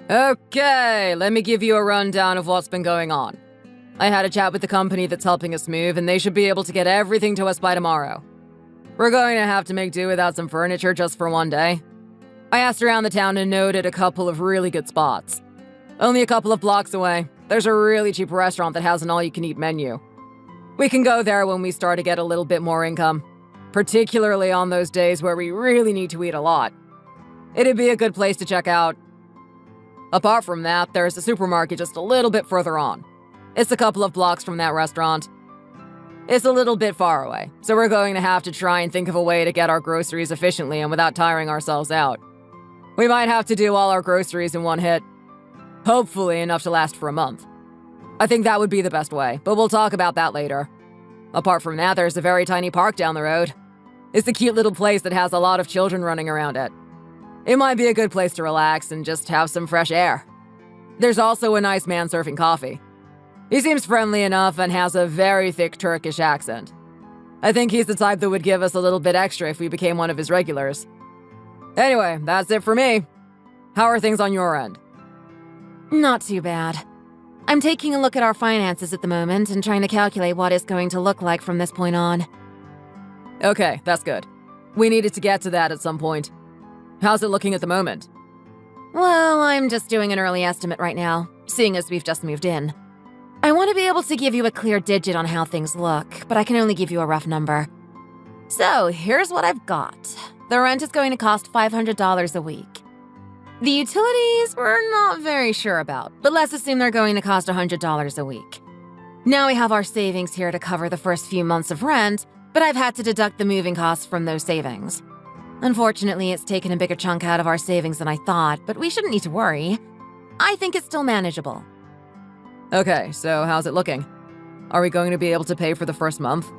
Okay, let me give you a rundown of what's been going on. I had a chat with the company that's helping us move, and they should be able to get everything to us by tomorrow. We're going to have to make do without some furniture just for one day. I asked around the town and noted a couple of really good spots. Only a couple of blocks away, there's a really cheap restaurant that has an all-you-can-eat menu. We can go there when we start to get a little bit more income, particularly on those days where we really need to eat a lot. It'd be a good place to check out. Apart from that, there's a supermarket just a little bit further on. It's a couple of blocks from that restaurant. It's a little bit far away, so we're going to have to try and think of a way to get our groceries efficiently and without tiring ourselves out. We might have to do all our groceries in one hit. Hopefully enough to last for a month. I think that would be the best way, but we'll talk about that later. Apart from that, there's a very tiny park down the road. It's a cute little place that has a lot of children running around it. It might be a good place to relax and just have some fresh air. There's also a nice man serving coffee. He seems friendly enough and has a very thick Turkish accent. I think he's the type that would give us a little bit extra if we became one of his regulars. Anyway, that's it for me. How are things on your end? Not too bad. I'm taking a look at our finances at the moment and trying to calculate what it's going to look like from this point on. Okay, that's good. We needed to get to that at some point. How's it looking at the moment? Well, I'm just doing an early estimate right now, seeing as we've just moved in. I want to be able to give you a clear digit on how things look, but I can only give you a rough number. So, here's what I've got. The rent is going to cost $500 a week. The utilities, we're not very sure about, but let's assume they're going to cost $100 a week. Now we have our savings here to cover the first few months of rent, but I've had to deduct the moving costs from those savings. Unfortunately, it's taken a bigger chunk out of our savings than I thought, but we shouldn't need to worry. I think it's still manageable. Okay, so how's it looking? Are we going to be able to pay for the first month?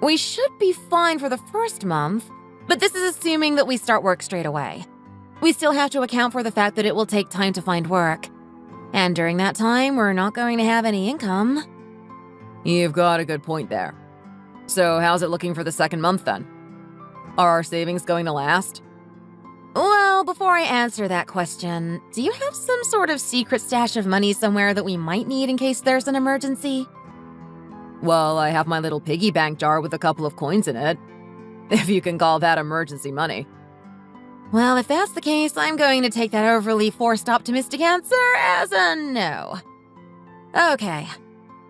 We should be fine for the first month, but this is assuming that we start work straight away. We still have to account for the fact that it will take time to find work. And during that time, we're not going to have any income. You've got a good point there. So how's it looking for the second month then? Are our savings going to last? Well, before I answer that question, do you have some sort of secret stash of money somewhere that we might need in case there's an emergency? Well, I have my little piggy bank jar with a couple of coins in it. If you can call that emergency money. Well, if that's the case, I'm going to take that overly forced optimistic answer as a no. Okay.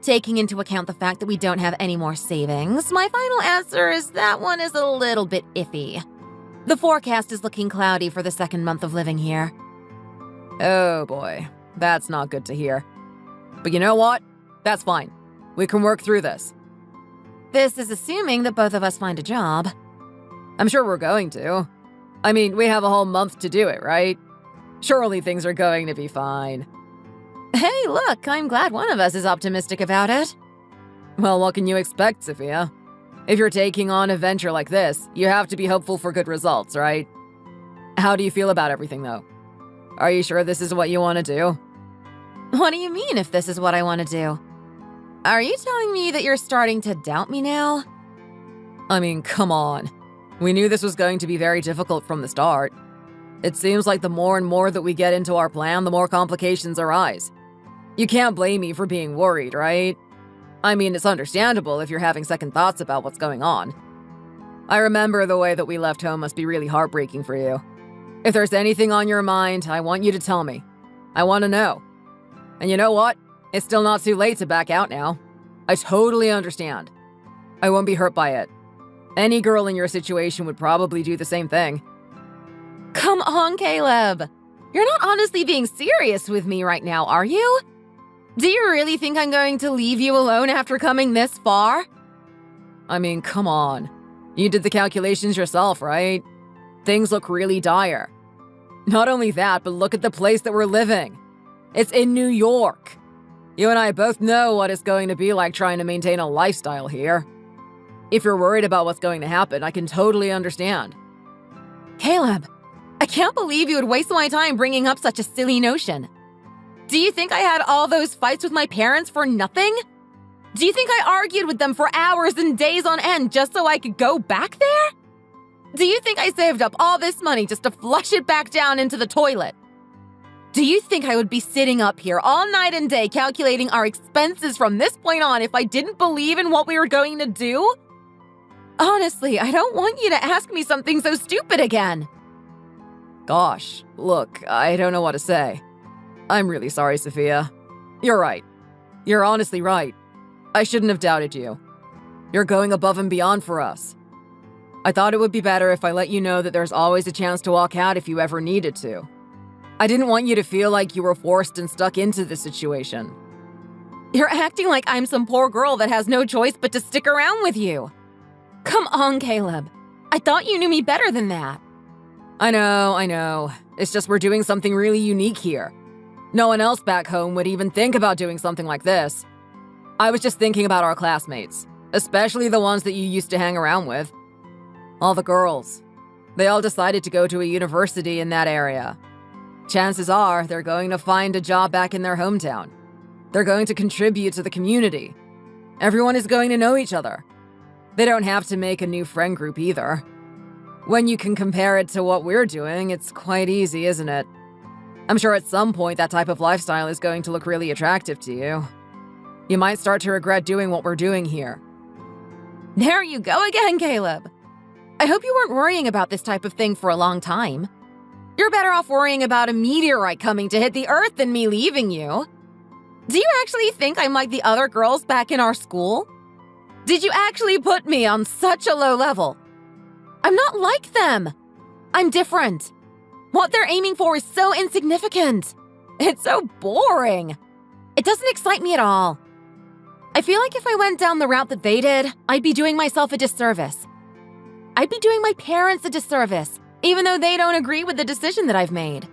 Taking into account the fact that we don't have any more savings, my final answer is that one is a little bit iffy. The forecast is looking cloudy for the second month of living here. Oh boy, that's not good to hear. But you know what? That's fine. We can work through this. This is assuming that both of us find a job. I'm sure we're going to. I mean, we have a whole month to do it, right? Surely things are going to be fine. Hey, look, I'm glad one of us is optimistic about it. Well, what can you expect, Sophia? If you're taking on a venture like this, you have to be hopeful for good results, right? How do you feel about everything, though? Are you sure this is what you want to do? What do you mean, if this is what I want to do? Are you telling me that you're starting to doubt me now? I mean, come on. We knew this was going to be very difficult from the start. It seems like the more and more that we get into our plan, the more complications arise. You can't blame me for being worried, right? I mean, it's understandable if you're having second thoughts about what's going on. I remember the way that we left home must be really heartbreaking for you. If there's anything on your mind, I want you to tell me. I want to know. And you know what? It's still not too late to back out now. I totally understand. I won't be hurt by it. Any girl in your situation would probably do the same thing. Come on, Caleb. You're not honestly being serious with me right now, are you? Do you really think I'm going to leave you alone after coming this far? I mean, come on. You did the calculations yourself, right? Things look really dire. Not only that, but look at the place that we're living. It's in New York. You and I both know what it's going to be like trying to maintain a lifestyle here. If you're worried about what's going to happen, I can totally understand. Caleb, I can't believe you would waste my time bringing up such a silly notion. Do you think I had all those fights with my parents for nothing? Do you think I argued with them for hours and days on end just so I could go back there? Do you think I saved up all this money just to flush it back down into the toilet? Do you think I would be sitting up here all night and day calculating our expenses from this point on if I didn't believe in what we were going to do? Honestly, I don't want you to ask me something so stupid again. Gosh, look, I don't know what to say. I'm really sorry, Sophia. You're right. You're honestly right. I shouldn't have doubted you. You're going above and beyond for us. I thought it would be better if I let you know that there's always a chance to walk out if you ever needed to. I didn't want you to feel like you were forced and stuck into this situation. You're acting like I'm some poor girl that has no choice but to stick around with you. Come on, Caleb. I thought you knew me better than that. I know. It's just we're doing something really unique here. No one else back home would even think about doing something like this. I was just thinking about our classmates, especially the ones that you used to hang around with. All the girls. They all decided to go to a university in that area. Chances are they're going to find a job back in their hometown. They're going to contribute to the community. Everyone is going to know each other. They don't have to make a new friend group either. When you can compare it to what we're doing, it's quite easy, isn't it? I'm sure at some point that type of lifestyle is going to look really attractive to you. You might start to regret doing what we're doing here. There you go again, Caleb. I hope you weren't worrying about this type of thing for a long time. You're better off worrying about a meteorite coming to hit the Earth than me leaving you. Do you actually think I'm like the other girls back in our school? Did you actually put me on such a low level? I'm not like them. I'm different. What they're aiming for is so insignificant. It's so boring. It doesn't excite me at all. I feel like if I went down the route that they did, I'd be doing myself a disservice. I'd be doing my parents a disservice, even though they don't agree with the decision that I've made.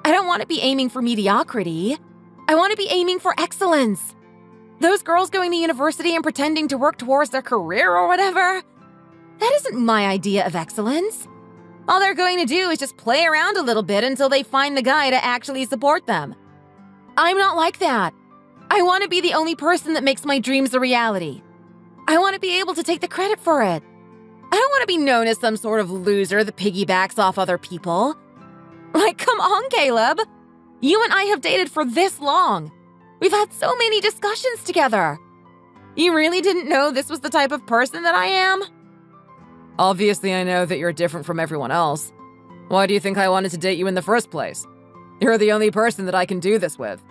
I don't want to be aiming for mediocrity. I want to be aiming for excellence. Those girls going to university and pretending to work towards their career or whatever, that isn't my idea of excellence. All they're going to do is just play around a little bit until they find the guy to actually support them. I'm not like that. I want to be the only person that makes my dreams a reality. I want to be able to take the credit for it. I don't want to be known as some sort of loser that piggybacks off other people. Like, come on, Caleb. You and I have dated for this long. We've had so many discussions together. You really didn't know this was the type of person that I am? Obviously, I know that you're different from everyone else. Why do you think I wanted to date you in the first place? You're the only person that I can do this with.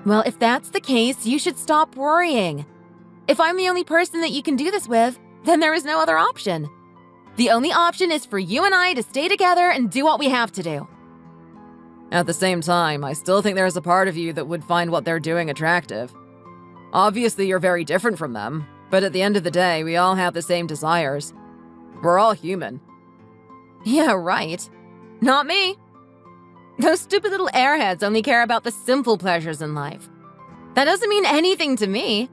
Well, if that's the case, you should stop worrying. If I'm the only person that you can do this with, then there is no other option. The only option is for you and I to stay together and do what we have to do. At the same time, I still think there's a part of you that would find what they're doing attractive. Obviously, you're very different from them, but at the end of the day, we all have the same desires. We're all human. Yeah, right. Not me. Those stupid little airheads only care about the simple pleasures in life. That doesn't mean anything to me.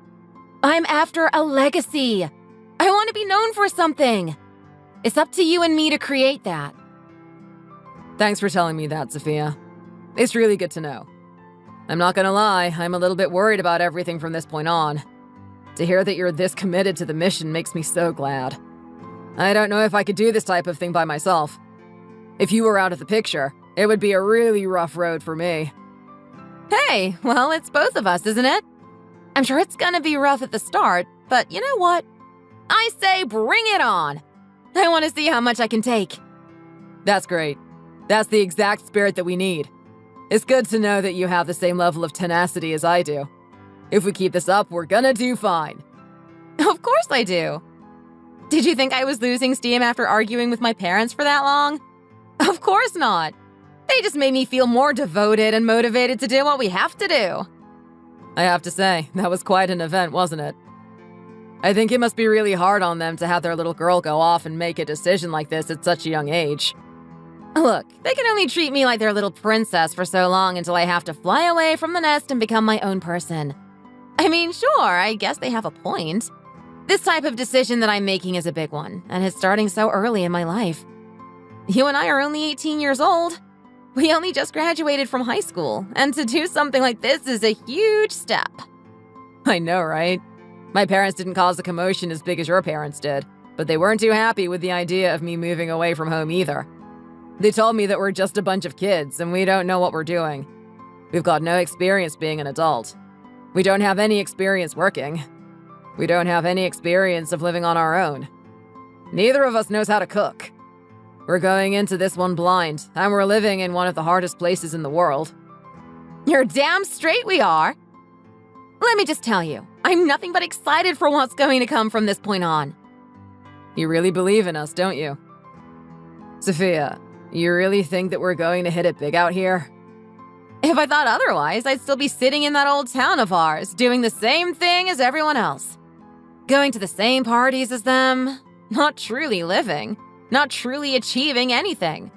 I'm after a legacy. I want to be known for something. It's up to you and me to create that. Thanks for telling me that, Sophia. It's really good to know. I'm not gonna lie, I'm a little bit worried about everything from this point on. To hear that you're this committed to the mission makes me so glad. I don't know if I could do this type of thing by myself. If you were out of the picture, it would be a really rough road for me. Hey, well, it's both of us, isn't it? I'm sure it's gonna be rough at the start, but you know what? I say bring it on! I want to see how much I can take. That's great. That's the exact spirit that we need. It's good to know that you have the same level of tenacity as I do. If we keep this up, we're gonna do fine. Of course I do. Did you think I was losing steam after arguing with my parents for that long? Of course not. They just made me feel more devoted and motivated to do what we have to do. I have to say, that was quite an event, wasn't it? I think it must be really hard on them to have their little girl go off and make a decision like this at such a young age. Look, they can only treat me like their little princess for so long until I have to fly away from the nest and become my own person. I mean, sure, I guess they have a point. This type of decision that I'm making is a big one, and it's starting so early in my life. You and I are only 18 years old. We only just graduated from high school, and to do something like this is a huge step. I know, right? My parents didn't cause a commotion as big as your parents did, but they weren't too happy with the idea of me moving away from home either. They told me that we're just a bunch of kids and we don't know what we're doing. We've got no experience being an adult. We don't have any experience working. We don't have any experience of living on our own. Neither of us knows how to cook. We're going into this one blind, and we're living in one of the hardest places in the world. You're damn straight we are. Let me just tell you, I'm nothing but excited for what's going to come from this point on. You really believe in us, don't you? Sophia, you really think that we're going to hit it big out here? If I thought otherwise, I'd still be sitting in that old town of ours, doing the same thing as everyone else. Going to the same parties as them, not truly living, not truly achieving anything.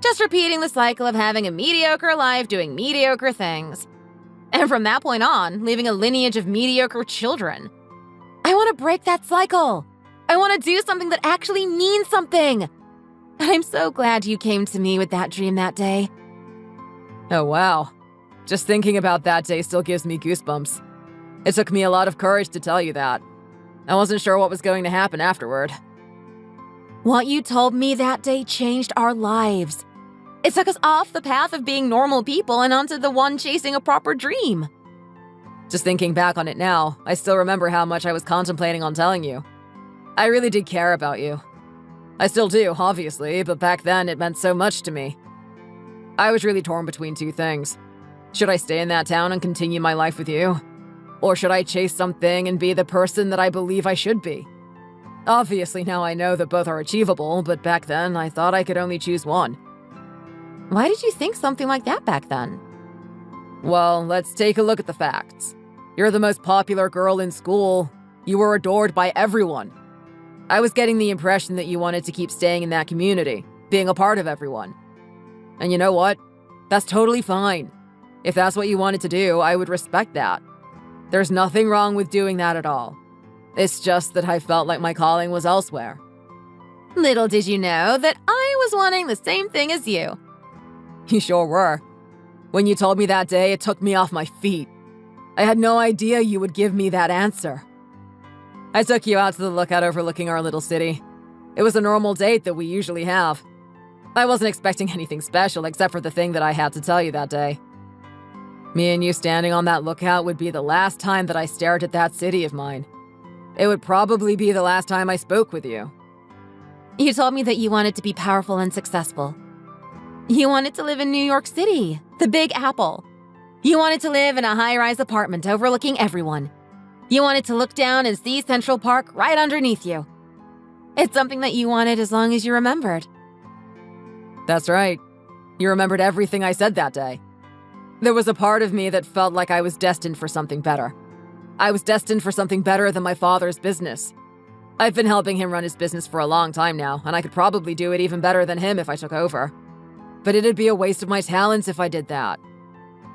Just repeating the cycle of having a mediocre life doing mediocre things. And from that point on, leaving a lineage of mediocre children. I want to break that cycle. I want to do something that actually means something. And I'm so glad you came to me with that dream that day. Oh, wow. Just thinking about that day still gives me goosebumps. It took me a lot of courage to tell you that. I wasn't sure what was going to happen afterward. What you told me that day changed our lives. It took us off the path of being normal people and onto the one chasing a proper dream. Just thinking back on it now, I still remember how much I was contemplating on telling you. I really did care about you. I still do, obviously, but back then it meant so much to me. I was really torn between two things. Should I stay in that town and continue my life with you? Or should I chase something and be the person that I believe I should be? Obviously now I know that both are achievable, but back then I thought I could only choose one. Why did you think something like that back then? Well, let's take a look at the facts. You're the most popular girl in school. You were adored by everyone. I was getting the impression that you wanted to keep staying in that community, being a part of everyone. And you know what? That's totally fine. If that's what you wanted to do, I would respect that. There's nothing wrong with doing that at all. It's just that I felt like my calling was elsewhere. Little did you know that I was wanting the same thing as you. You sure were. When you told me that day, it took me off my feet. I had no idea you would give me that answer. I took you out to the lookout overlooking our little city. It was a normal date that we usually have. I wasn't expecting anything special except for the thing that I had to tell you that day. Me and you standing on that lookout would be the last time that I stared at that city of mine. It would probably be the last time I spoke with you. You told me that you wanted to be powerful and successful. You wanted to live in New York City, the Big Apple. You wanted to live in a high-rise apartment overlooking everyone. You wanted to look down and see Central Park right underneath you. It's something that you wanted as long as you remembered. That's right. You remembered everything I said that day. There was a part of me that felt like I was destined for something better. I was destined for something better than my father's business. I've been helping him run his business for a long time now, and I could probably do it even better than him if I took over. But it'd be a waste of my talents if I did that.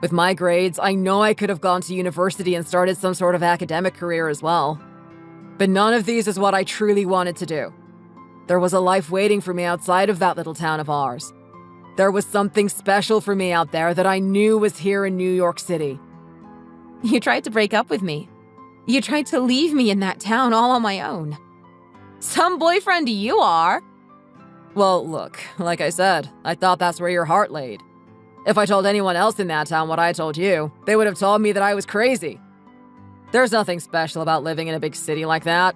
With my grades, I know I could have gone to university and started some sort of academic career as well. But none of these is what I truly wanted to do. There was a life waiting for me outside of that little town of ours. There was something special for me out there that I knew was here in New York City. You tried to break up with me. You tried to leave me in that town all on my own. Some boyfriend you are. Well, look, like I said, I thought that's where your heart laid. If I told anyone else in that town what I told you, they would have told me that I was crazy. There's nothing special about living in a big city like that.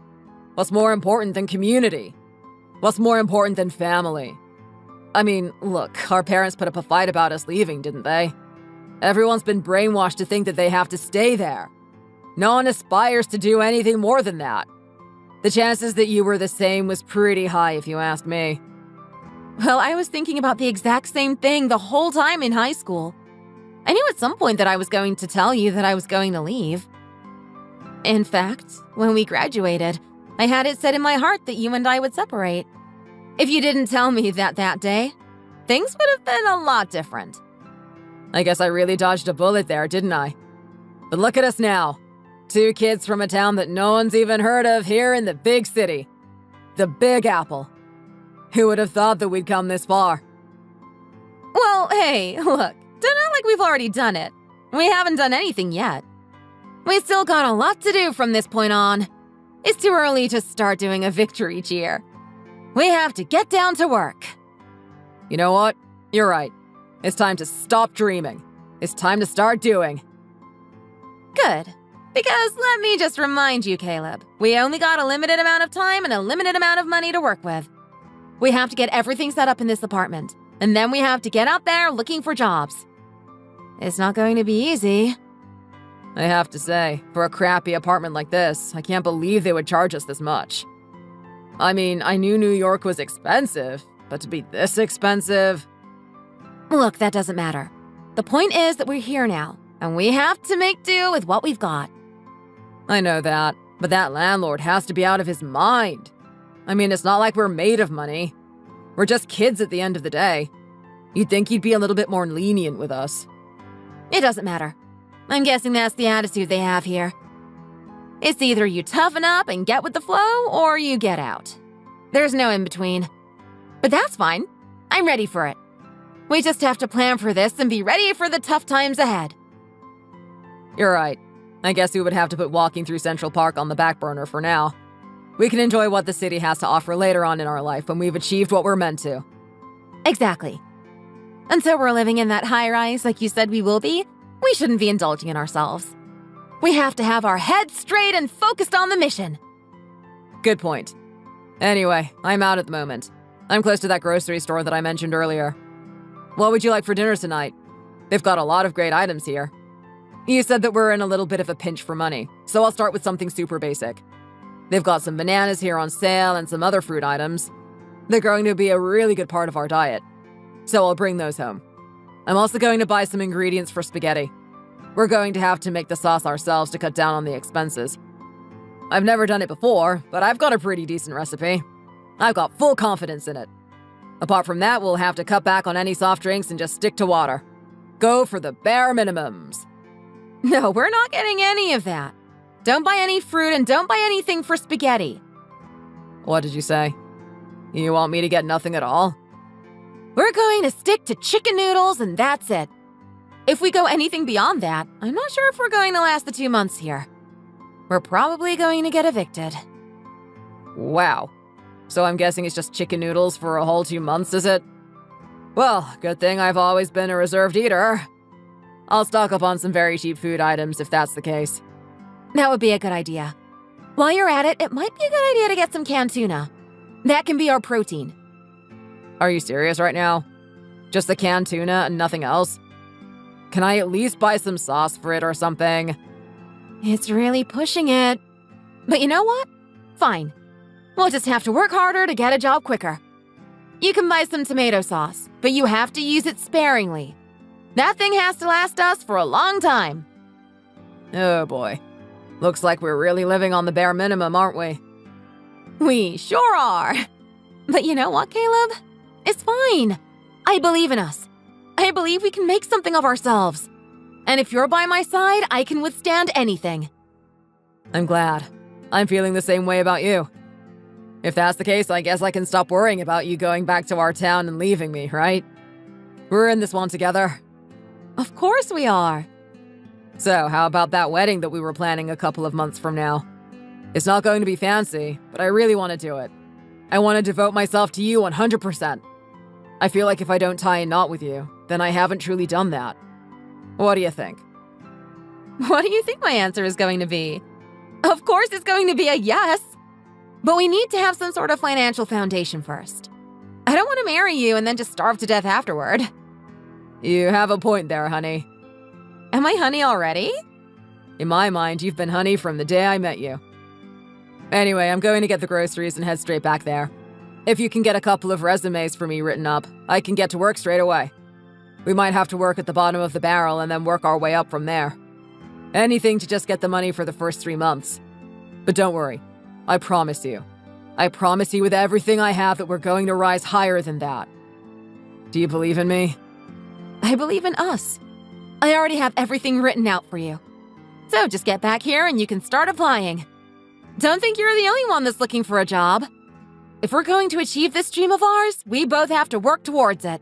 What's more important than community? What's more important than family? I mean, look, our parents put up a fight about us leaving, didn't they? Everyone's been brainwashed to think that they have to stay there. No one aspires to do anything more than that. The chances that you were the same was pretty high if you ask me. Well, I was thinking about the exact same thing the whole time in high school. I knew at some point that I was going to tell you that I was going to leave. In fact, when we graduated, I had it set in my heart that you and I would separate. If you didn't tell me that day, things would have been a lot different. I guess I really dodged a bullet there, didn't I? But look at us now. Two kids from a town that no one's even heard of here in the big city. The Big Apple. Who would have thought that we'd come this far? Well, hey, look, don't act like we've already done it. We haven't done anything yet. We still got a lot to do from this point on. It's too early to start doing a victory cheer. We have to get down to work. You know what? You're right. It's time to stop dreaming. It's time to start doing. Good. Because let me just remind you, Caleb, we only got a limited amount of time and a limited amount of money to work with. We have to get everything set up in this apartment, and then we have to get out there looking for jobs. It's not going to be easy. I have to say, for a crappy apartment like this, I can't believe they would charge us this much. I mean, I knew New York was expensive, but to be this expensive? Look, that doesn't matter. The point is that we're here now, and we have to make do with what we've got. I know that, but that landlord has to be out of his mind. I mean, it's not like we're made of money. We're just kids at the end of the day. You'd think he'd be a little bit more lenient with us. It doesn't matter. I'm guessing that's the attitude they have here. It's either you toughen up and get with the flow, or you get out. There's no in between. But that's fine. I'm ready for it. We just have to plan for this and be ready for the tough times ahead. You're right. I guess we would have to put walking through Central Park on the back burner for now. We can enjoy what the city has to offer later on in our life when we've achieved what we're meant to. Exactly. Until we're living in that high-rise like you said we will be, we shouldn't be indulging in ourselves. We have to have our heads straight and focused on the mission. Good point. Anyway, I'm out at the moment. I'm close to that grocery store that I mentioned earlier. What would you like for dinner tonight? They've got a lot of great items here. You said that we're in a little bit of a pinch for money, so I'll start with something super basic. They've got some bananas here on sale and some other fruit items. They're going to be a really good part of our diet, so I'll bring those home. I'm also going to buy some ingredients for spaghetti. We're going to have to make the sauce ourselves to cut down on the expenses. I've never done it before, but I've got a pretty decent recipe. I've got full confidence in it. Apart from that, we'll have to cut back on any soft drinks and just stick to water. Go for the bare minimums. No, we're not getting any of that. Don't buy any fruit and don't buy anything for spaghetti. What did you say? You want me to get nothing at all? We're going to stick to chicken noodles and that's it. If we go anything beyond that, I'm not sure if we're going to last the 2 months here. We're probably going to get evicted. Wow. So I'm guessing it's just chicken noodles for a whole 2 months, is it? Well, good thing I've always been a reserved eater. I'll stock up on some very cheap food items if that's the case. That would be a good idea. While you're at it, it might be a good idea to get some canned tuna. That can be our protein. Are you serious right now? Just the canned tuna and nothing else? Can I at least buy some sauce for it or something? It's really pushing it. But you know what? Fine. We'll just have to work harder to get a job quicker. You can buy some tomato sauce, but you have to use it sparingly. That thing has to last us for a long time. Oh boy. Looks like we're really living on the bare minimum, aren't we? We sure are. But you know what, Caleb? It's fine. I believe in us. I believe we can make something of ourselves. And if you're by my side, I can withstand anything. I'm glad. I'm feeling the same way about you. If that's the case, I guess I can stop worrying about you going back to our town and leaving me, right? We're in this one together. Of course we are. So, how about that wedding that we were planning a couple of months from now? It's not going to be fancy, but I really want to do it. I want to devote myself to you 100%. I feel like if I don't tie a knot with you, then I haven't truly done that. What do you think? What do you think my answer is going to be? Of course it's going to be a yes. But we need to have some sort of financial foundation first. I don't want to marry you and then just starve to death afterward. You have a point there, honey. Am I honey already? In my mind, you've been honey from the day I met you. Anyway, I'm going to get the groceries and head straight back there. If you can get a couple of resumes for me written up, I can get to work straight away. We might have to work at the bottom of the barrel and then work our way up from there. Anything to just get the money for the first 3 months. But don't worry. I promise you. I promise you with everything I have that we're going to rise higher than that. Do you believe in me? I believe in us. I already have everything written out for you. So just get back here and you can start applying. Don't think you're the only one that's looking for a job. If we're going to achieve this dream of ours, we both have to work towards it.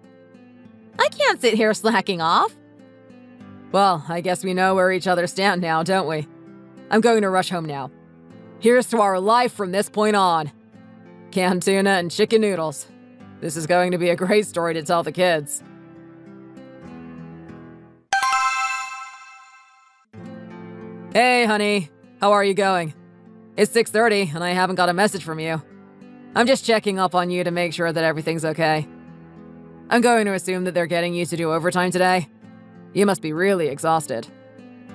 I can't sit here slacking off. Well, I guess we know where each other stand now, don't we? I'm going to rush home now. Here's to our life from this point on. Canned tuna and chicken noodles. This is going to be a great story to tell the kids. Hey, honey. How are you going? It's 6:30 and I haven't got a message from you. I'm just checking up on you to make sure that everything's okay. I'm going to assume that they're getting you to do overtime today. You must be really exhausted.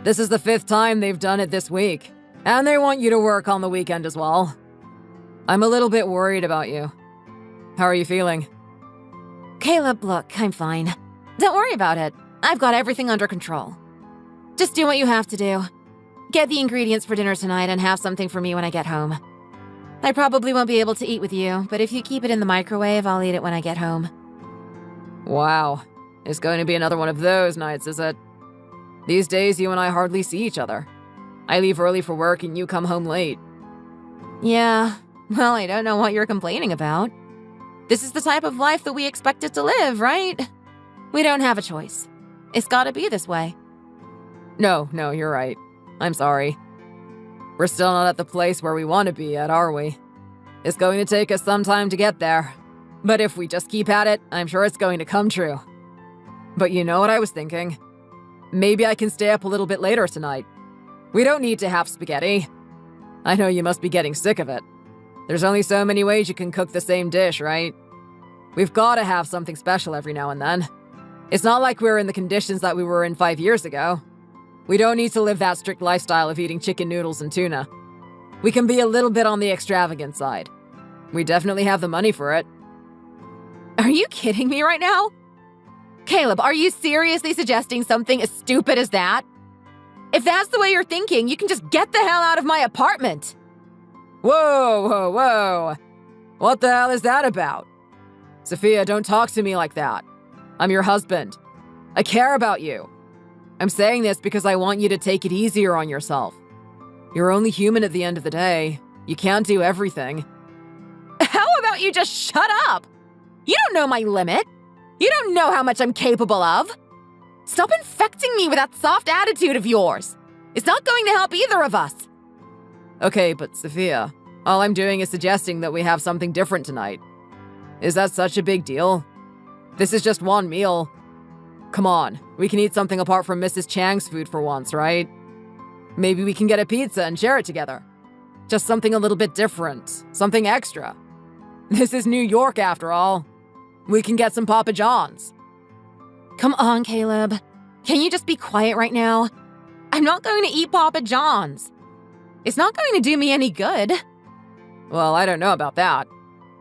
This is the 5th time they've done it this week, and they want you to work on the weekend as well. I'm a little bit worried about you. How are you feeling? Caleb, look, I'm fine. Don't worry about it. I've got everything under control. Just do what you have to do. Get the ingredients for dinner tonight and have something for me when I get home. I probably won't be able to eat with you, but if you keep it in the microwave, I'll eat it when I get home. Wow. It's going to be another one of those nights, is it? These days, you and I hardly see each other. I leave early for work and you come home late. Yeah, well, I don't know what you're complaining about. This is the type of life that we expected to live, right? We don't have a choice. It's gotta be this way. No, you're right. I'm sorry. We're still not at the place where we want to be at, are we? It's going to take us some time to get there. But if we just keep at it, I'm sure it's going to come true. But you know what I was thinking? Maybe I can stay up a little bit later tonight. We don't need to have spaghetti. I know you must be getting sick of it. There's only so many ways you can cook the same dish, right? We've got to have something special every now and then. It's not like we're in the conditions that we were in 5 years ago. We don't need to live that strict lifestyle of eating chicken noodles and tuna. We can be a little bit on the extravagant side. We definitely have the money for it. Are you kidding me right now? Caleb, are you seriously suggesting something as stupid as that? If that's the way you're thinking, you can just get the hell out of my apartment. Whoa. What the hell is that about? Sophia, don't talk to me like that. I'm your husband. I care about you. I'm saying this because I want you to take it easier on yourself. You're only human at the end of the day. You can't do everything. How about you just shut up? You don't know my limit. You don't know how much I'm capable of. Stop infecting me with that soft attitude of yours. It's not going to help either of us. Okay, but Sophia, all I'm doing is suggesting that we have something different tonight. Is that such a big deal? This is just one meal. Come on, we can eat something apart from Mrs. Chang's food for once, right? Maybe we can get a pizza and share it together. Just something a little bit different, something extra. This is New York after all. We can get some Papa John's. Come on, Caleb. Can you just be quiet right now? I'm not going to eat Papa John's. It's not going to do me any good. Well, I don't know about that.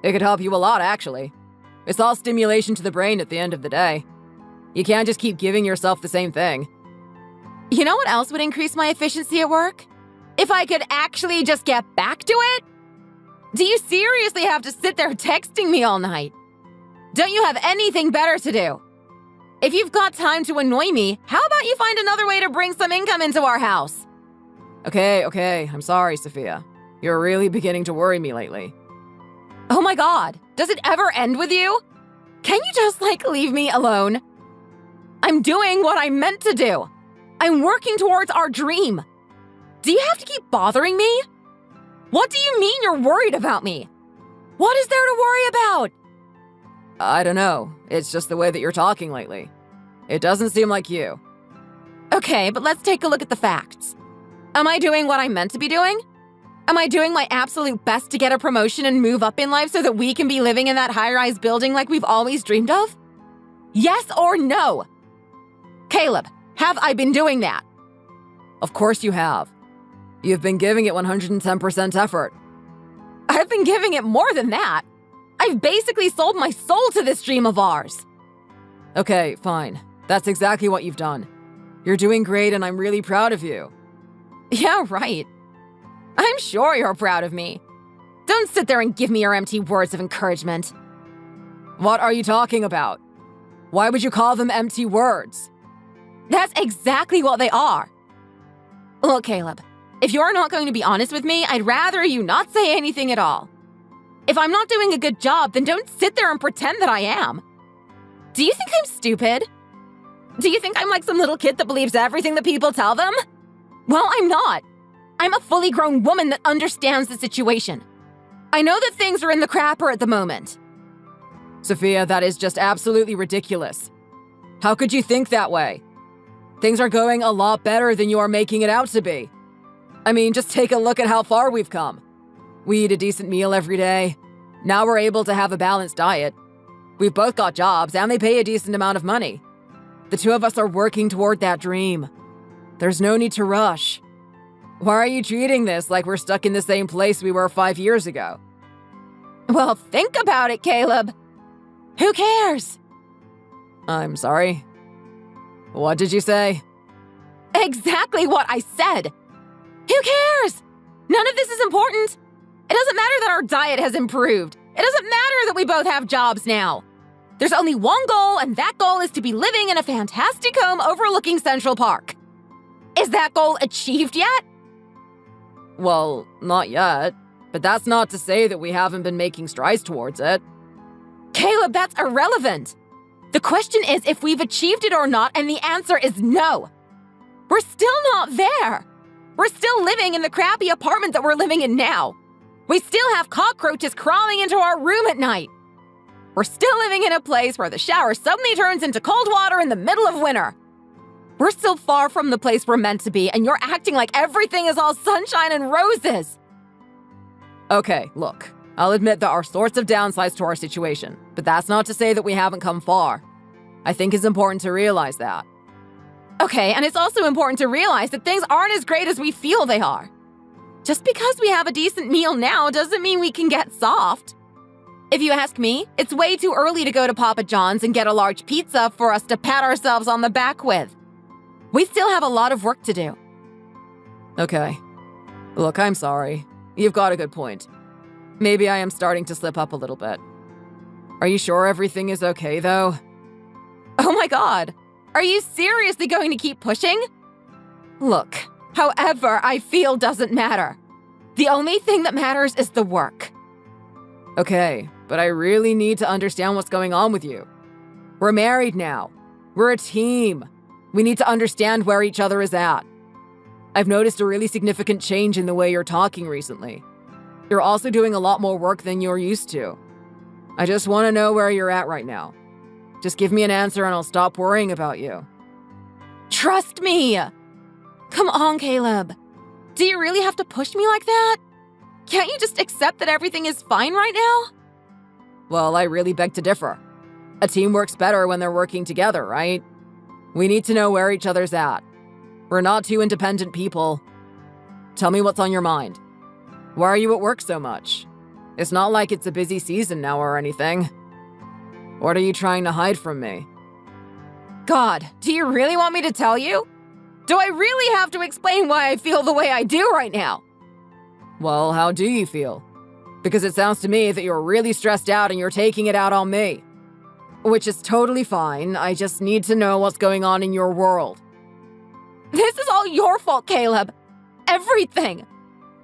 It could help you a lot, actually. It's all stimulation to the brain at the end of the day. You can't just keep giving yourself the same thing. You know what else would increase my efficiency at work? If I could actually just get back to it? Do you seriously have to sit there texting me all night? Don't you have anything better to do? If you've got time to annoy me, how about you find another way to bring some income into our house? Okay. I'm sorry, Sophia. You're really beginning to worry me lately. Oh my god, does it ever end with you? Can you just, leave me alone? I'm doing what I meant to do. I'm working towards our dream. Do you have to keep bothering me? What do you mean you're worried about me? What is there to worry about? I don't know. It's just the way that you're talking lately. It doesn't seem like you. Okay, but let's take a look at the facts. Am I doing what I'm meant to be doing? Am I doing my absolute best to get a promotion and move up in life so that we can be living in that high-rise building like we've always dreamed of? Yes or no? Caleb, have I been doing that? Of course you have. You've been giving it 110% effort. I've been giving it more than that. I've basically sold my soul to this dream of ours. Okay, fine. That's exactly what you've done. You're doing great and I'm really proud of you. Yeah, right. I'm sure you're proud of me. Don't sit there and give me your empty words of encouragement. What are you talking about? Why would you call them empty words? That's exactly what they are. Look, Caleb, if you're not going to be honest with me, I'd rather you not say anything at all. If I'm not doing a good job, then don't sit there and pretend that I am. Do you think I'm stupid? Do you think I'm like some little kid that believes everything that people tell them? Well, I'm not. I'm a fully grown woman that understands the situation. I know that things are in the crapper at the moment. Sophia, that is just absolutely ridiculous. How could you think that way? Things are going a lot better than you are making it out to be. I mean, just take a look at how far we've come. We eat a decent meal every day. Now we're able to have a balanced diet. We've both got jobs and they pay a decent amount of money. The two of us are working toward that dream. There's no need to rush. Why are you treating this like we're stuck in the same place we were 5 years ago? Well, think about it, Caleb. Who cares? I'm sorry. What did you say? Exactly what I said. Who cares? None of this is important. It doesn't matter that our diet has improved. It doesn't matter that we both have jobs now. There's only one goal, and that goal is to be living in a fantastic home overlooking Central Park. Is that goal achieved yet? Well, not yet. But that's not to say that we haven't been making strides towards it. Caleb, that's irrelevant. The question is if we've achieved it or not, and the answer is no. We're still not there. We're still living in the crappy apartment that we're living in now. We still have cockroaches crawling into our room at night. We're still living in a place where the shower suddenly turns into cold water in the middle of winter. We're still far from the place we're meant to be, and you're acting like everything is all sunshine and roses. Okay, look. I'll admit there are sorts of downsides to our situation, but that's not to say that we haven't come far. I think it's important to realize that. Okay, and it's also important to realize that things aren't as great as we feel they are. Just because we have a decent meal now doesn't mean we can get soft. If you ask me, it's way too early to go to Papa John's and get a large pizza for us to pat ourselves on the back with. We still have a lot of work to do. Okay. Look, I'm sorry. You've got a good point. Maybe I am starting to slip up a little bit. Are you sure everything is okay, though? Oh my God! Are you seriously going to keep pushing? Look, however I feel doesn't matter. The only thing that matters is the work. Okay, but I really need to understand what's going on with you. We're married now. We're a team. We need to understand where each other is at. I've noticed a really significant change in the way you're talking recently. You're also doing a lot more work than you're used to. I just want to know where you're at right now. Just give me an answer and I'll stop worrying about you. Trust me! Come on, Caleb. Do you really have to push me like that? Can't you just accept that everything is fine right now? Well, I really beg to differ. A team works better when they're working together, right? We need to know where each other's at. We're not two independent people. Tell me what's on your mind. Why are you at work so much? It's not like it's a busy season now or anything. What are you trying to hide from me? God, do you really want me to tell you? Do I really have to explain why I feel the way I do right now? Well, how do you feel? Because it sounds to me that you're really stressed out and you're taking it out on me. Which is totally fine. I just need to know what's going on in your world. This is all your fault, Caleb. Everything.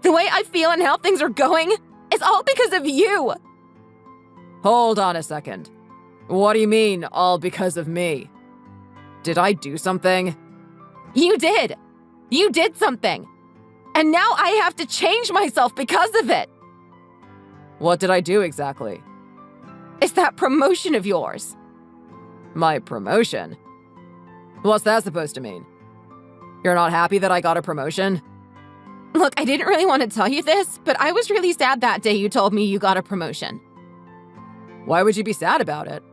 The way I feel and how things are going is all because of you. Hold on a second. What do you mean, all because of me? Did I do something? You did. You did something. And now I have to change myself because of it. What did I do exactly? It's that promotion of yours. My promotion? What's that supposed to mean? You're not happy that I got a promotion? Look, I didn't really want to tell you this, but I was really sad that day you told me you got a promotion. Why would you be sad about it?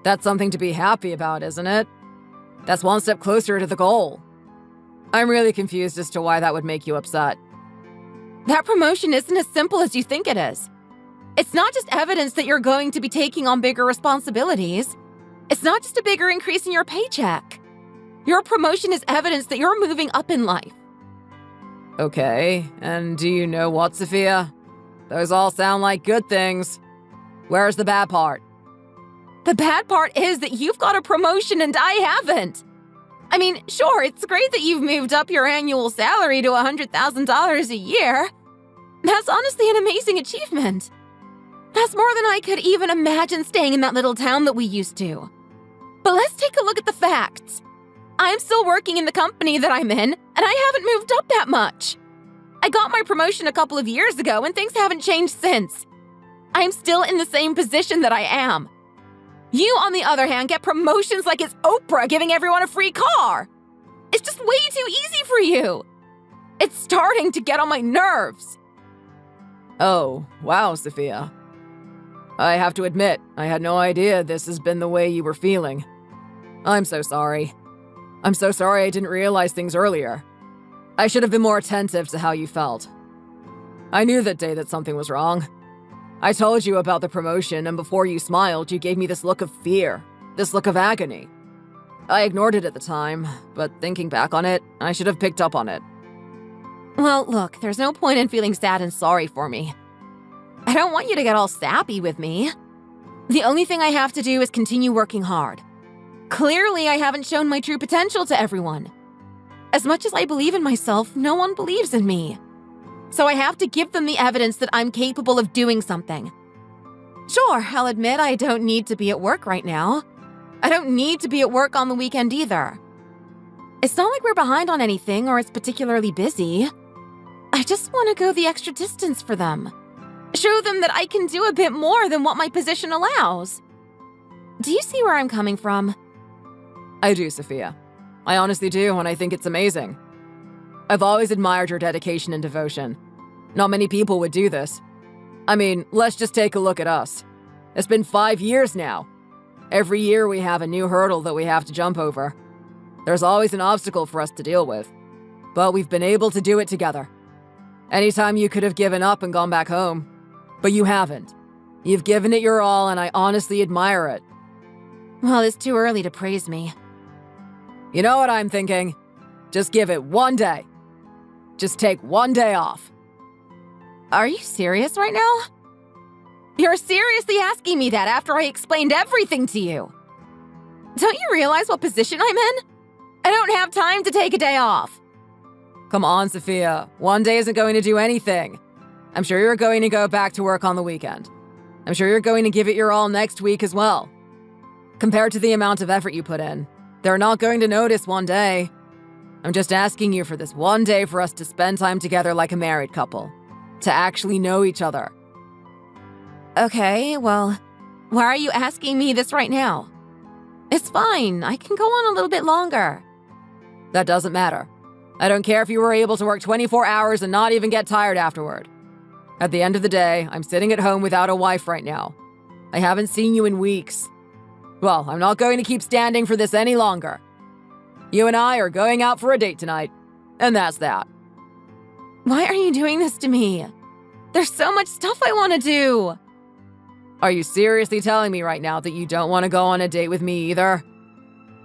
That's something to be happy about, isn't it? That's one step closer to the goal. I'm really confused as to why that would make you upset. That promotion isn't as simple as you think it is. It's not just evidence that you're going to be taking on bigger responsibilities. It's not just a bigger increase in your paycheck. Your promotion is evidence that you're moving up in life. Okay, and do you know what, Sophia? Those all sound like good things. Where's the bad part? The bad part is that you've got a promotion and I haven't. I mean, sure, it's great that you've moved up your annual salary to $100,000 a year. That's honestly an amazing achievement. That's more than I could even imagine staying in that little town that we used to. But let's take a look at the facts. I'm still working in the company that I'm in, and I haven't moved up that much. I got my promotion a couple of years ago, and things haven't changed since. I'm still in the same position that I am. You, on the other hand, get promotions like it's Oprah giving everyone a free car. It's just way too easy for you. It's starting to get on my nerves. Oh, wow, Sophia. I have to admit, I had no idea this has been the way you were feeling. I'm so sorry. I'm so sorry I didn't realize things earlier. I should have been more attentive to how you felt. I knew that day that something was wrong. I told you about the promotion, and before you smiled, you gave me this look of fear, this look of agony. I ignored it at the time, but thinking back on it, I should have picked up on it. Well, look, there's no point in feeling sad and sorry for me. I don't want you to get all sappy with me. The only thing I have to do is continue working hard. Clearly, I haven't shown my true potential to everyone. As much as I believe in myself, no one believes in me. So I have to give them the evidence that I'm capable of doing something. Sure, I'll admit I don't need to be at work right now. I don't need to be at work on the weekend either. It's not like we're behind on anything or it's particularly busy. I just want to go the extra distance for them. Show them that I can do a bit more than what my position allows. Do you see where I'm coming from? I do, Sophia. I honestly do, and I think it's amazing. I've always admired your dedication and devotion. Not many people would do this. I mean, let's just take a look at us. It's been 5 years now. Every year we have a new hurdle that we have to jump over. There's always an obstacle for us to deal with. But we've been able to do it together. Anytime you could have given up and gone back home. But you haven't. You've given it your all, and I honestly admire it. Well, it's too early to praise me. You know what I'm thinking? Just give it 1 day. Just take 1 day off. Are you serious right now? You're seriously asking me that after I explained everything to you. Don't you realize what position I'm in? I don't have time to take a day off. Come on, Sophia. 1 day isn't going to do anything. I'm sure you're going to go back to work on the weekend. I'm sure you're going to give it your all next week as well. Compared to the amount of effort you put in, they're not going to notice 1 day. I'm just asking you for this 1 day for us to spend time together like a married couple. To actually know each other. Okay, well, why are you asking me this right now? It's fine. I can go on a little bit longer. That doesn't matter. I don't care if you were able to work 24 hours and not even get tired afterward. At the end of the day, I'm sitting at home without a wife right now. I haven't seen you in weeks. Well, I'm not going to keep standing for this any longer. You and I are going out for a date tonight, and that's that. Why are you doing this to me? There's so much stuff I want to do. Are you seriously telling me right now that you don't want to go on a date with me either?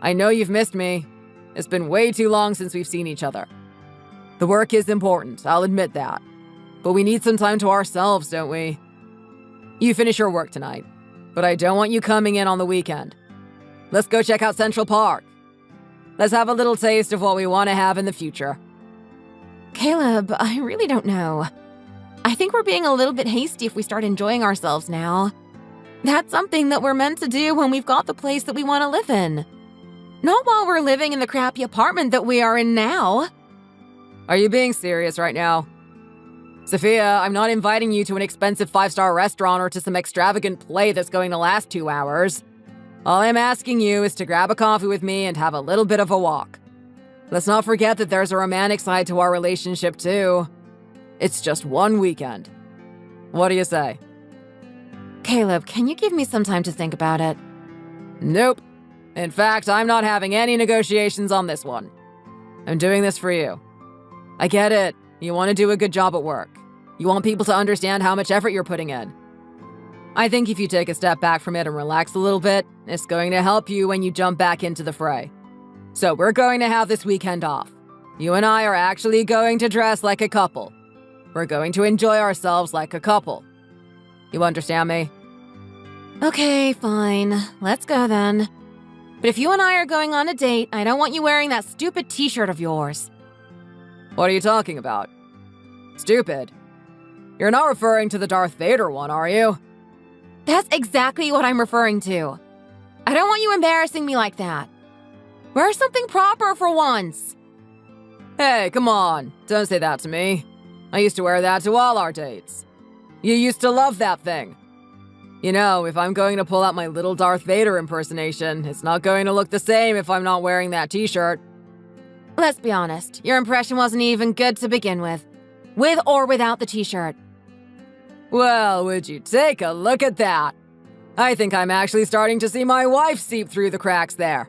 I know you've missed me. It's been way too long since we've seen each other. The work is important, I'll admit that. But we need some time to ourselves, don't we? You finish your work tonight, but I don't want you coming in on the weekend. Let's go check out Central Park. Let's have a little taste of what we want to have in the future. Caleb, I really don't know. I think we're being a little bit hasty if we start enjoying ourselves now. That's something that we're meant to do when we've got the place that we want to live in. Not while we're living in the crappy apartment that we are in now. Are you being serious right now? Sophia, I'm not inviting you to an expensive 5-star restaurant or to some extravagant play that's going to last 2 hours. All I'm asking you is to grab a coffee with me and have a little bit of a walk. Let's not forget that there's a romantic side to our relationship, too. It's just 1 weekend. What do you say? Caleb, can you give me some time to think about it? Nope. In fact, I'm not having any negotiations on this one. I'm doing this for you. I get it. You want to do a good job at work. You want people to understand how much effort you're putting in. I think if you take a step back from it and relax a little bit, it's going to help you when you jump back into the fray. So we're going to have this weekend off. You and I are actually going to dress like a couple. We're going to enjoy ourselves like a couple. You understand me? Okay, fine. Let's go then. But if you and I are going on a date, I don't want you wearing that stupid t-shirt of yours. What are you talking about? Stupid? You're not referring to the Darth Vader one, are you? That's exactly what I'm referring to. I don't want you embarrassing me like that. Wear something proper for once. Hey, come on. Don't say that to me. I used to wear that to all our dates. You used to love that thing. You know, if I'm going to pull out my little Darth Vader impersonation, it's not going to look the same if I'm not wearing that t-shirt. Let's be honest, your impression wasn't even good to begin with or without the t-shirt. Well, would you take a look at that? I think I'm actually starting to see my wife seep through the cracks there.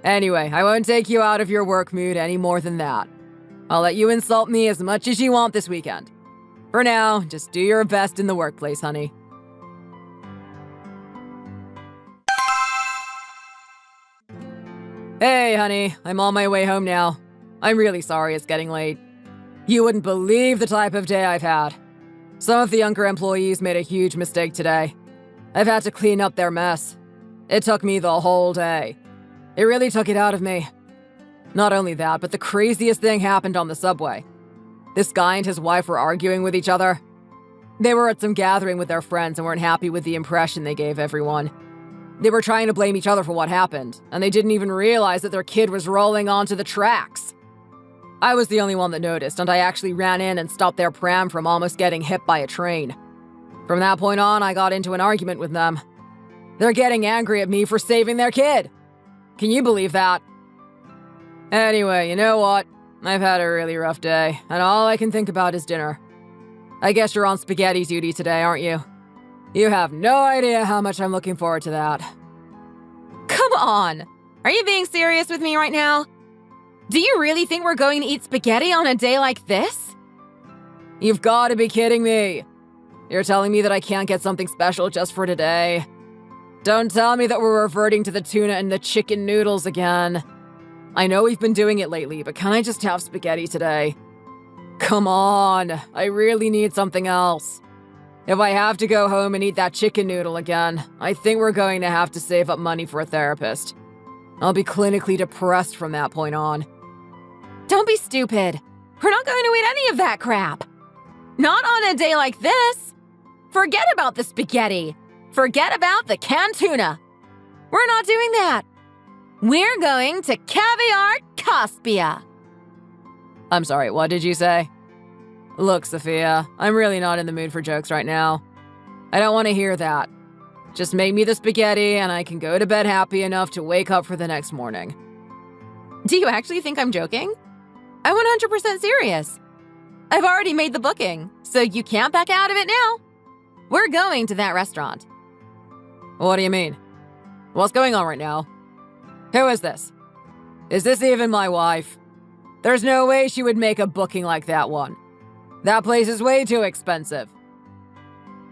Anyway, I won't take you out of your work mood any more than that. I'll let you insult me as much as you want this weekend. For now, just do your best in the workplace, honey. Hey, honey, I'm on my way home now. I'm really sorry it's getting late. You wouldn't believe the type of day I've had. Some of the younger employees made a huge mistake today. I've had to clean up their mess. It took me the whole day. It really took it out of me. Not only that, but the craziest thing happened on the subway. This guy and his wife were arguing with each other. They were at some gathering with their friends and weren't happy with the impression they gave everyone. They were trying to blame each other for what happened, and they didn't even realize that their kid was rolling onto the tracks. I was the only one that noticed, and I actually ran in and stopped their pram from almost getting hit by a train. From that point on, I got into an argument with them. They're getting angry at me for saving their kid. Can you believe that? Anyway, you know what? I've had a really rough day, and all I can think about is dinner. I guess you're on spaghetti duty today, aren't you? You have no idea how much I'm looking forward to that. Come on! Are you being serious with me right now? Do you really think we're going to eat spaghetti on a day like this? You've got to be kidding me. You're telling me that I can't get something special just for today. Don't tell me that we're reverting to the tuna and the chicken noodles again. I know we've been doing it lately, but can I just have spaghetti today? Come on, I really need something else. If I have to go home and eat that chicken noodle again, I think we're going to have to save up money for a therapist. I'll be clinically depressed from that point on. Don't be stupid. We're not going to eat any of that crap. Not on a day like this. Forget about the spaghetti. Forget about the canned tuna. We're not doing that. We're going to Caviar Caspia. I'm sorry, what did you say? Look, Sophia, I'm really not in the mood for jokes right now. I don't want to hear that. Just make me the spaghetti and I can go to bed happy enough to wake up for the next morning. Do you actually think I'm joking? I'm 100% serious. I've already made the booking, so you can't back out of it now. We're going to that restaurant. What do you mean? What's going on right now? Who is this? Is this even my wife? There's no way she would make a booking like that one. That place is way too expensive.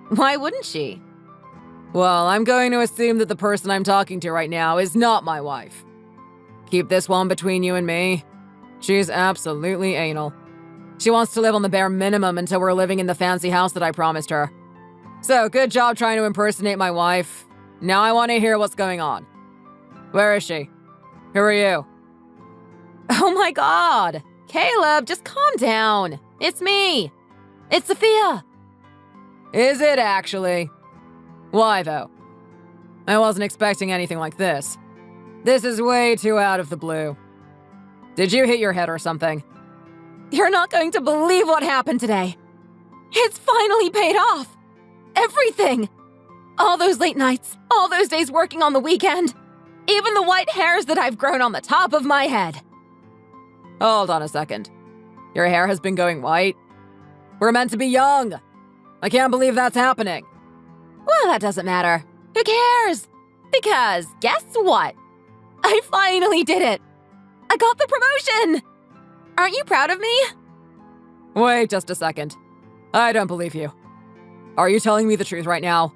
Why wouldn't she? Well, I'm going to assume that the person I'm talking to right now is not my wife. Keep this one between you and me. She's absolutely anal. She wants to live on the bare minimum until we're living in the fancy house that I promised her. So, good job trying to impersonate my wife. Now I want to hear what's going on. Where is she? Who are you? Oh my god! Caleb, just calm down. It's me. It's Sophia. Is it actually? Why, though? I wasn't expecting anything like this. This is way too out of the blue. Did you hit your head or something? You're not going to believe what happened today. It's finally paid off. Everything. All those late nights, all those days working on the weekend, even the white hairs that I've grown on the top of my head. Hold on a second. Your hair has been going white? We're meant to be young. I can't believe that's happening. Well, that doesn't matter. Who cares? Because guess what? I finally did it. I got the promotion. Aren't you proud of me? Wait just a second. I don't believe you. Are you telling me the truth right now?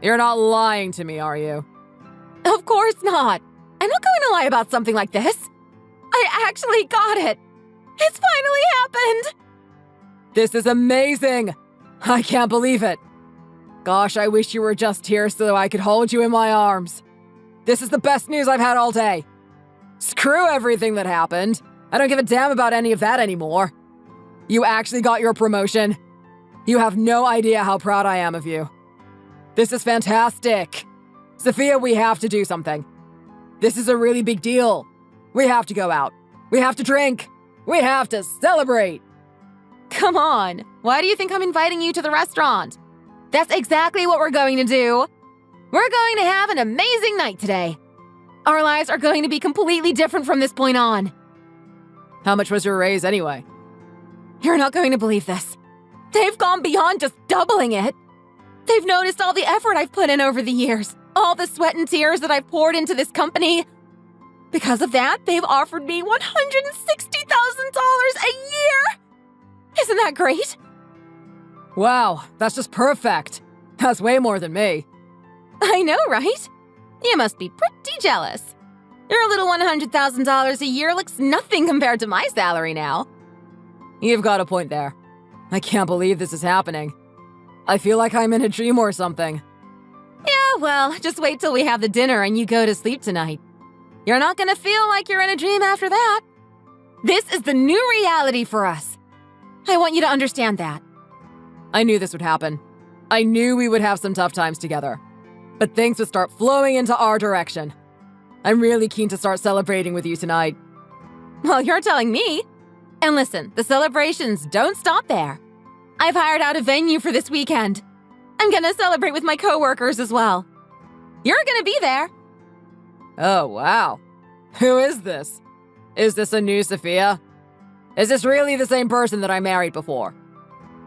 You're not lying to me, are you? Of course not. I'm not going to lie about something like this. I actually got it. It's finally happened. This is amazing. I can't believe it. Gosh, I wish you were just here so I could hold you in my arms. This is the best news I've had all day. Screw everything that happened. I don't give a damn about any of that anymore. You actually got your promotion. You have no idea how proud I am of you. This is fantastic. Sophia, we have to do something. This is a really big deal. We have to go out. We have to drink. We have to celebrate. Come on. Why do you think I'm inviting you to the restaurant? That's exactly what we're going to do. We're going to have an amazing night today. Our lives are going to be completely different from this point on. How much was your raise anyway? You're not going to believe this. They've gone beyond just doubling it. They've noticed all the effort I've put in over the years, all the sweat and tears that I've poured into this company. Because of that, they've offered me $160,000 a year! Isn't that great? Wow, that's just perfect. That's way more than me. I know, right? You must be pretty jealous. Your little $100,000 a year looks nothing compared to my salary now. You've got a point there. I can't believe this is happening. I feel like I'm in a dream or something. Yeah, well, just wait till we have the dinner and you go to sleep tonight. You're not gonna feel like you're in a dream after that. This is the new reality for us. I want you to understand that. I knew this would happen. I knew we would have some tough times together. But things would start flowing into our direction. I'm really keen to start celebrating with you tonight. Well, you're telling me. And listen, the celebrations don't stop there. I've hired out a venue for this weekend. I'm gonna celebrate with my coworkers as well. You're gonna be there. Oh, wow. Who is this? Is this a new Sophia? Is this really the same person that I married before?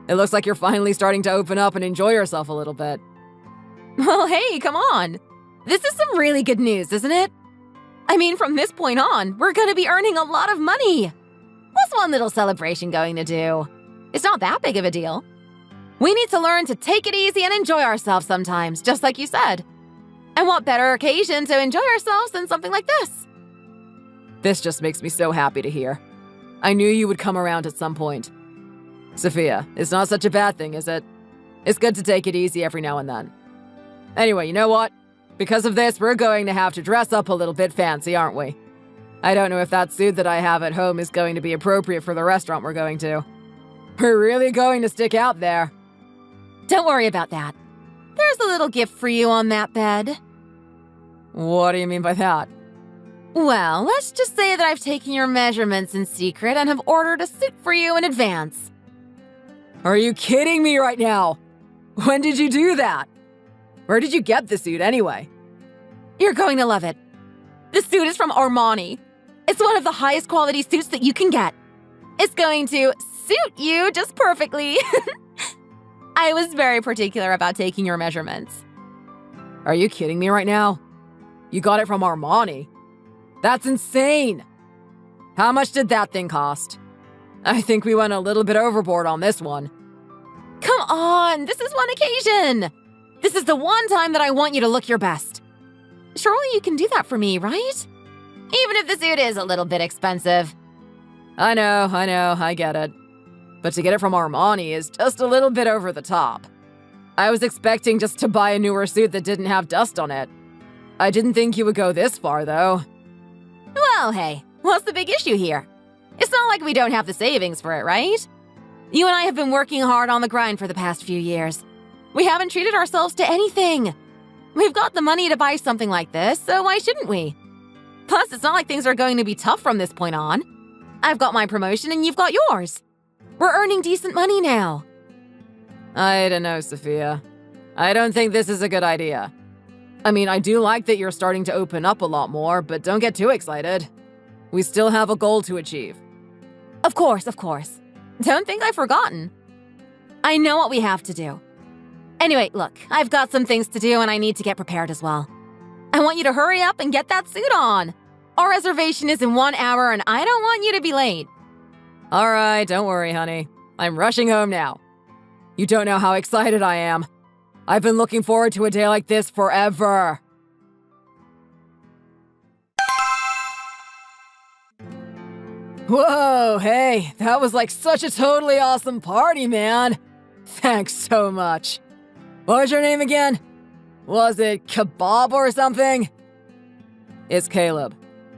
It looks like you're finally starting to open up and enjoy yourself a little bit. Well, hey, come on. This is some really good news, isn't it? I mean, from this point on, we're gonna be earning a lot of money. What's one little celebration going to do? It's not that big of a deal. We need to learn to take it easy and enjoy ourselves sometimes, just like you said. And what better occasion to enjoy ourselves than something like this? This just makes me so happy to hear. I knew you would come around at some point. Sophia, it's not such a bad thing, is it? It's good to take it easy every now and then. Anyway, you know what? Because of this, we're going to have to dress up a little bit fancy, aren't we? I don't know if that suit that I have at home is going to be appropriate for the restaurant we're going to. We're really going to stick out there. Don't worry about that. There's a little gift for you on that bed. What do you mean by that? Well, let's just say that I've taken your measurements in secret and have ordered a suit for you in advance. Are you kidding me right now? When did you do that? Where did you get the suit anyway? You're going to love it. The suit is from Armani. It's one of the highest quality suits that you can get. It's going to suit you just perfectly. I was very particular about taking your measurements. Are you kidding me right now? You got it from Armani? That's insane! How much did that thing cost? I think we went a little bit overboard on this one. Come on, this is one occasion. This is the one time that I want you to look your best. Surely you can do that for me, right? Even if the suit is a little bit expensive. I know, I get it. But to get it from Armani is just a little bit over the top. I was expecting just to buy a newer suit that didn't have dust on it. I didn't think you would go this far, though. Well, hey, what's the big issue here? It's not like we don't have the savings for it, right? You and I have been working hard on the grind for the past few years. We haven't treated ourselves to anything. We've got the money to buy something like this, so why shouldn't we? Plus, it's not like things are going to be tough from this point on. I've got my promotion and you've got yours. We're earning decent money now. I don't know, Sophia. I don't think this is a good idea. I mean, I do like that you're starting to open up a lot more, but don't get too excited. We still have a goal to achieve. Of course. Don't think I've forgotten. I know what we have to do. Anyway, look, I've got some things to do and I need to get prepared as well. I want you to hurry up and get that suit on. Our reservation is in 1 hour and I don't want you to be late. All right, don't worry, honey. I'm rushing home now. You don't know how excited I am. I've been looking forward to a day like this forever. Whoa, hey, that was like such a totally awesome party, man. Thanks so much. What was your name again? Was it Kebab or something? It's Caleb.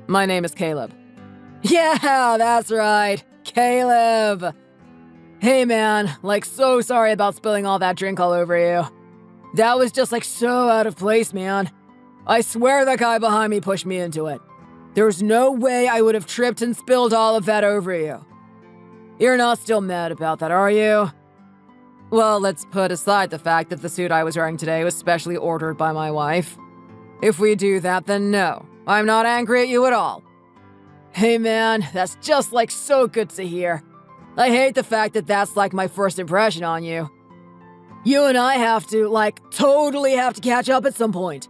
My name is Caleb. Yeah, that's right. Caleb. Hey, man, like so sorry about spilling all that drink all over you. That was just like so out of place, man. I swear that guy behind me pushed me into it. There's no way I would have tripped and spilled all of that over you. You're not still mad about that, are you? Well, let's put aside the fact that the suit I was wearing today was specially ordered by my wife. If we do that, then no, I'm not angry at you at all. Hey man, that's just like so good to hear. I hate the fact that that's like my first impression on you. You and I have to, totally have to catch up at some point.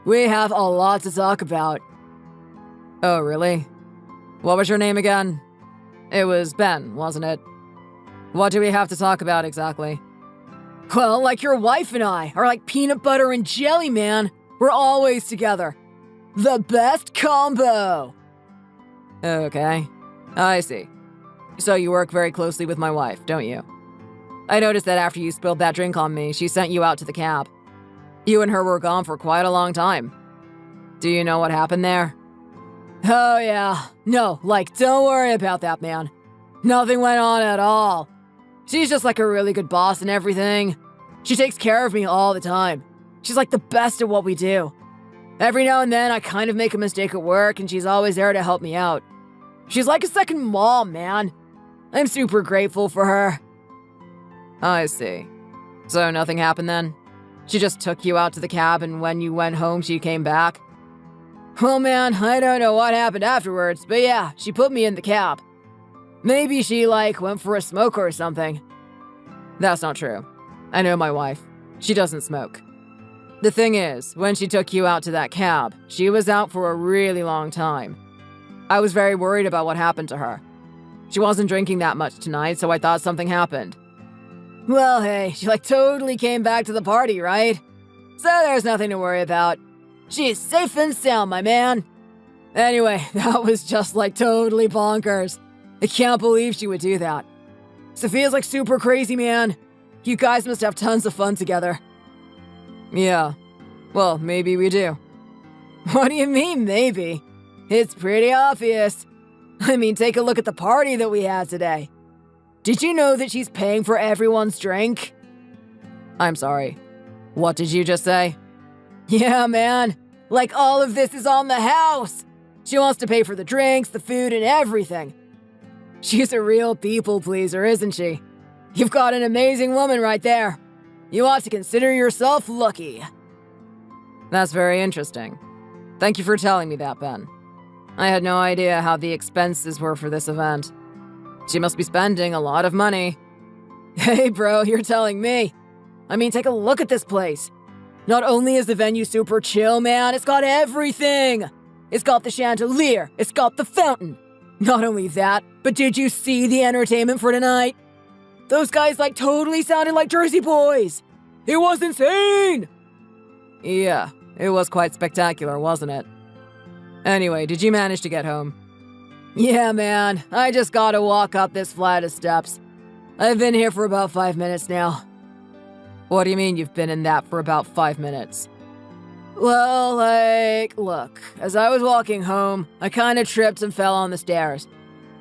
We have a lot to talk about. Oh, really? What was your name again? It was Ben, wasn't it? What do we have to talk about exactly? Well, like your wife and I are like peanut butter and jelly, man. We're always together. The best combo. Okay, I see. So you work very closely with my wife, don't you? I noticed that after you spilled that drink on me, she sent you out to the cab. You and her were gone for quite a long time. Do you know what happened there? Oh yeah, no, don't worry about that, man. Nothing went on at all. She's just like a really good boss and everything. She takes care of me all the time. She's like the best at what we do. Every now and then I kind of make a mistake at work and she's always there to help me out. She's like a second mom, man. I'm super grateful for her. I see. So nothing happened then? She just took you out to the cab and when you went home she came back? Well man, I don't know what happened afterwards, but yeah, she put me in the cab. Maybe she, went for a smoke or something. That's not true. I know my wife. She doesn't smoke. The thing is, when she took you out to that cab, she was out for a really long time. I was very worried about what happened to her. She wasn't drinking that much tonight, so I thought something happened. Well, hey, she, totally came back to the party, right? So there's nothing to worry about. She's safe and sound, my man. Anyway, that was just, totally bonkers. I can't believe she would do that. Sophia's super crazy, man. You guys must have tons of fun together. Yeah. Well, maybe we do. What do you mean, maybe? It's pretty obvious. I mean, take a look at the party that we had today. Did you know that she's paying for everyone's drink? I'm sorry. What did you just say? Yeah, man. All of this is on the house. She wants to pay for the drinks, the food, and everything. She's a real people pleaser, isn't she? You've got an amazing woman right there. You ought to consider yourself lucky. That's very interesting. Thank you for telling me that, Ben. I had no idea how the expenses were for this event. She must be spending a lot of money. Hey bro, you're telling me. I mean, take a look at this place. Not only is the venue super chill, man, it's got everything. It's got the chandelier, it's got the fountain. Not only that, but did you see the entertainment for tonight? Those guys totally sounded like Jersey Boys. It was insane. Yeah, it was quite spectacular, wasn't it? Anyway, did you manage to get home? Yeah, man, I just gotta walk up this flight of steps. I've been here for about 5 minutes now. What do you mean you've been in that for about 5 minutes? Well, look, as I was walking home, I kinda tripped and fell on the stairs.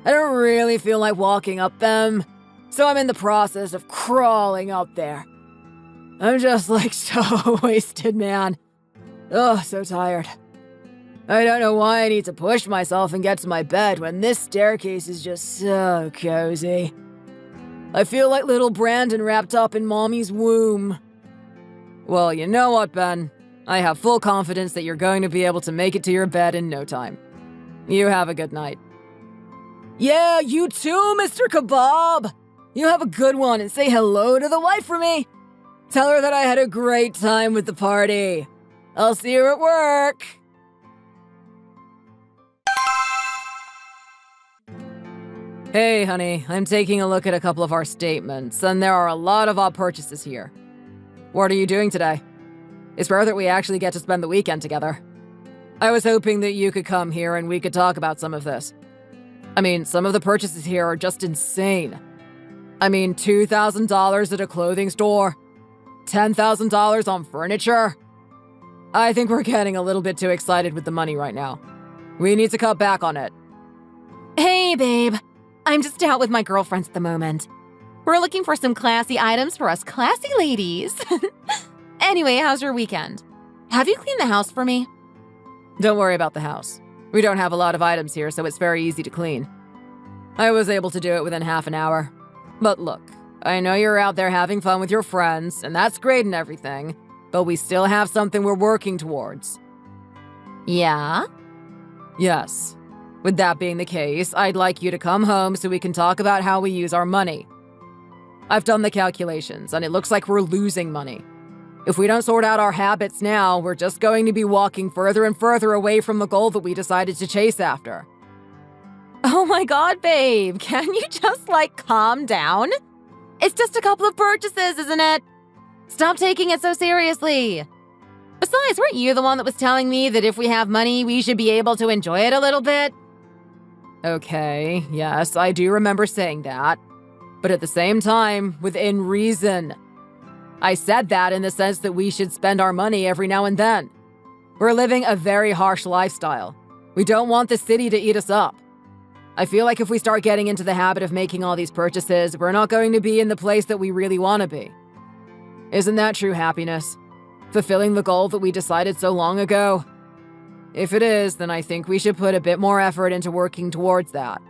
I don't really feel like walking up them, so I'm in the process of crawling up there. I'm just so wasted, man. Oh, so tired. I don't know why I need to push myself and get to my bed when this staircase is just so cozy. I feel like little Brandon wrapped up in mommy's womb. Well, you know what, Ben? I have full confidence that you're going to be able to make it to your bed in no time. You have a good night. Yeah, you too, Mr. Kebab! You have a good one and say hello to the wife for me. Tell her that I had a great time with the party. I'll see you at work. Hey, honey, I'm taking a look at a couple of our statements, and there are a lot of odd purchases here. What are you doing today? It's rare that we actually get to spend the weekend together. I was hoping that you could come here and we could talk about some of this. I mean, some of the purchases here are just insane. I mean, $2,000 at a clothing store, $10,000 on furniture. I think we're getting a little bit too excited with the money right now. We need to cut back on it. Hey, babe. I'm just out with my girlfriends at the moment. We're looking for some classy items for us classy ladies. Anyway, how's your weekend? Have you cleaned the house for me? Don't worry about the house. We don't have a lot of items here, so it's very easy to clean. I was able to do it within half an hour. But look, I know you're out there having fun with your friends, and that's great and everything, but we still have something we're working towards. Yeah? Yes. With that being the case, I'd like you to come home so we can talk about how we use our money. I've done the calculations, and it looks like we're losing money. If we don't sort out our habits now, we're just going to be walking further and further away from the goal that we decided to chase after. Oh my god, babe, can you just, calm down? It's just a couple of purchases, isn't it? Stop taking it so seriously. Besides, weren't you the one that was telling me that if we have money, we should be able to enjoy it a little bit? Okay, yes, I do remember saying that. But at the same time, within reason. I said that in the sense that we should spend our money every now and then. We're living a very harsh lifestyle. We don't want the city to eat us up. I feel like if we start getting into the habit of making all these purchases, we're not going to be in the place that we really want to be. Isn't that true happiness? Fulfilling the goal that we decided so long ago? If it is, then I think we should put a bit more effort into working towards that.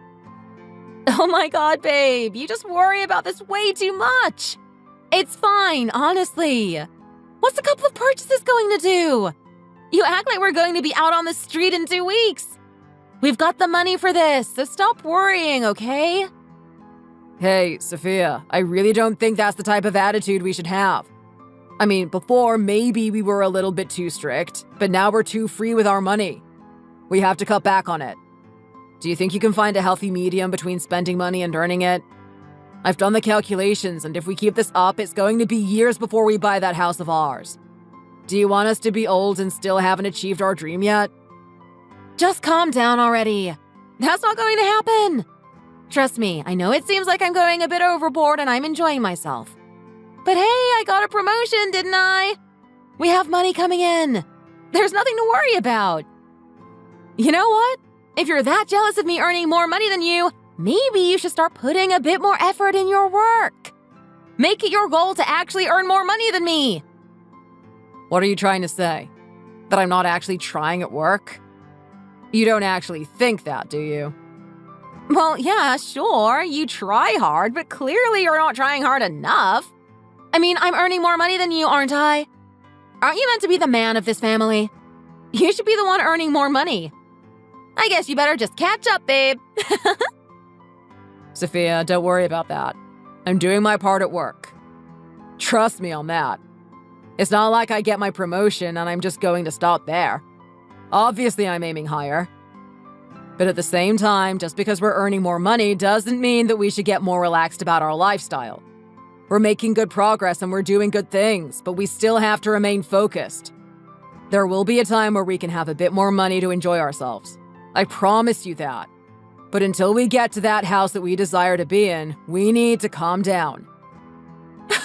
Oh my god, babe, you just worry about this way too much. It's fine, honestly. What's a couple of purchases going to do? You act like we're going to be out on the street in 2 weeks. We've got the money for this, so stop worrying, okay? Hey, Sophia, I really don't think that's the type of attitude we should have. I mean, before, maybe we were a little bit too strict, but now we're too free with our money. We have to cut back on it. Do you think you can find a healthy medium between spending money and earning it? I've done the calculations, and if we keep this up, it's going to be years before we buy that house of ours. Do you want us to be old and still haven't achieved our dream yet? Just calm down already. That's not going to happen. Trust me, I know it seems like I'm going a bit overboard and I'm enjoying myself. But hey, I got a promotion, didn't I? We have money coming in. There's nothing to worry about. You know what? If you're that jealous of me earning more money than you, maybe you should start putting a bit more effort in your work. Make it your goal to actually earn more money than me. What are you trying to say? That I'm not actually trying at work? You don't actually think that, do you? Well, yeah, sure, you try hard, but clearly you're not trying hard enough. I mean, I'm earning more money than you, aren't I? Aren't you meant to be the man of this family? You should be the one earning more money. I guess you better just catch up, babe. Sophia, don't worry about that. I'm doing my part at work. Trust me on that. It's not like I get my promotion and I'm just going to stop there. Obviously, I'm aiming higher. But at the same time, just because we're earning more money doesn't mean that we should get more relaxed about our lifestyle. We're making good progress and we're doing good things, but we still have to remain focused. There will be a time where we can have a bit more money to enjoy ourselves. I promise you that. But until we get to that house that we desire to be in, we need to calm down.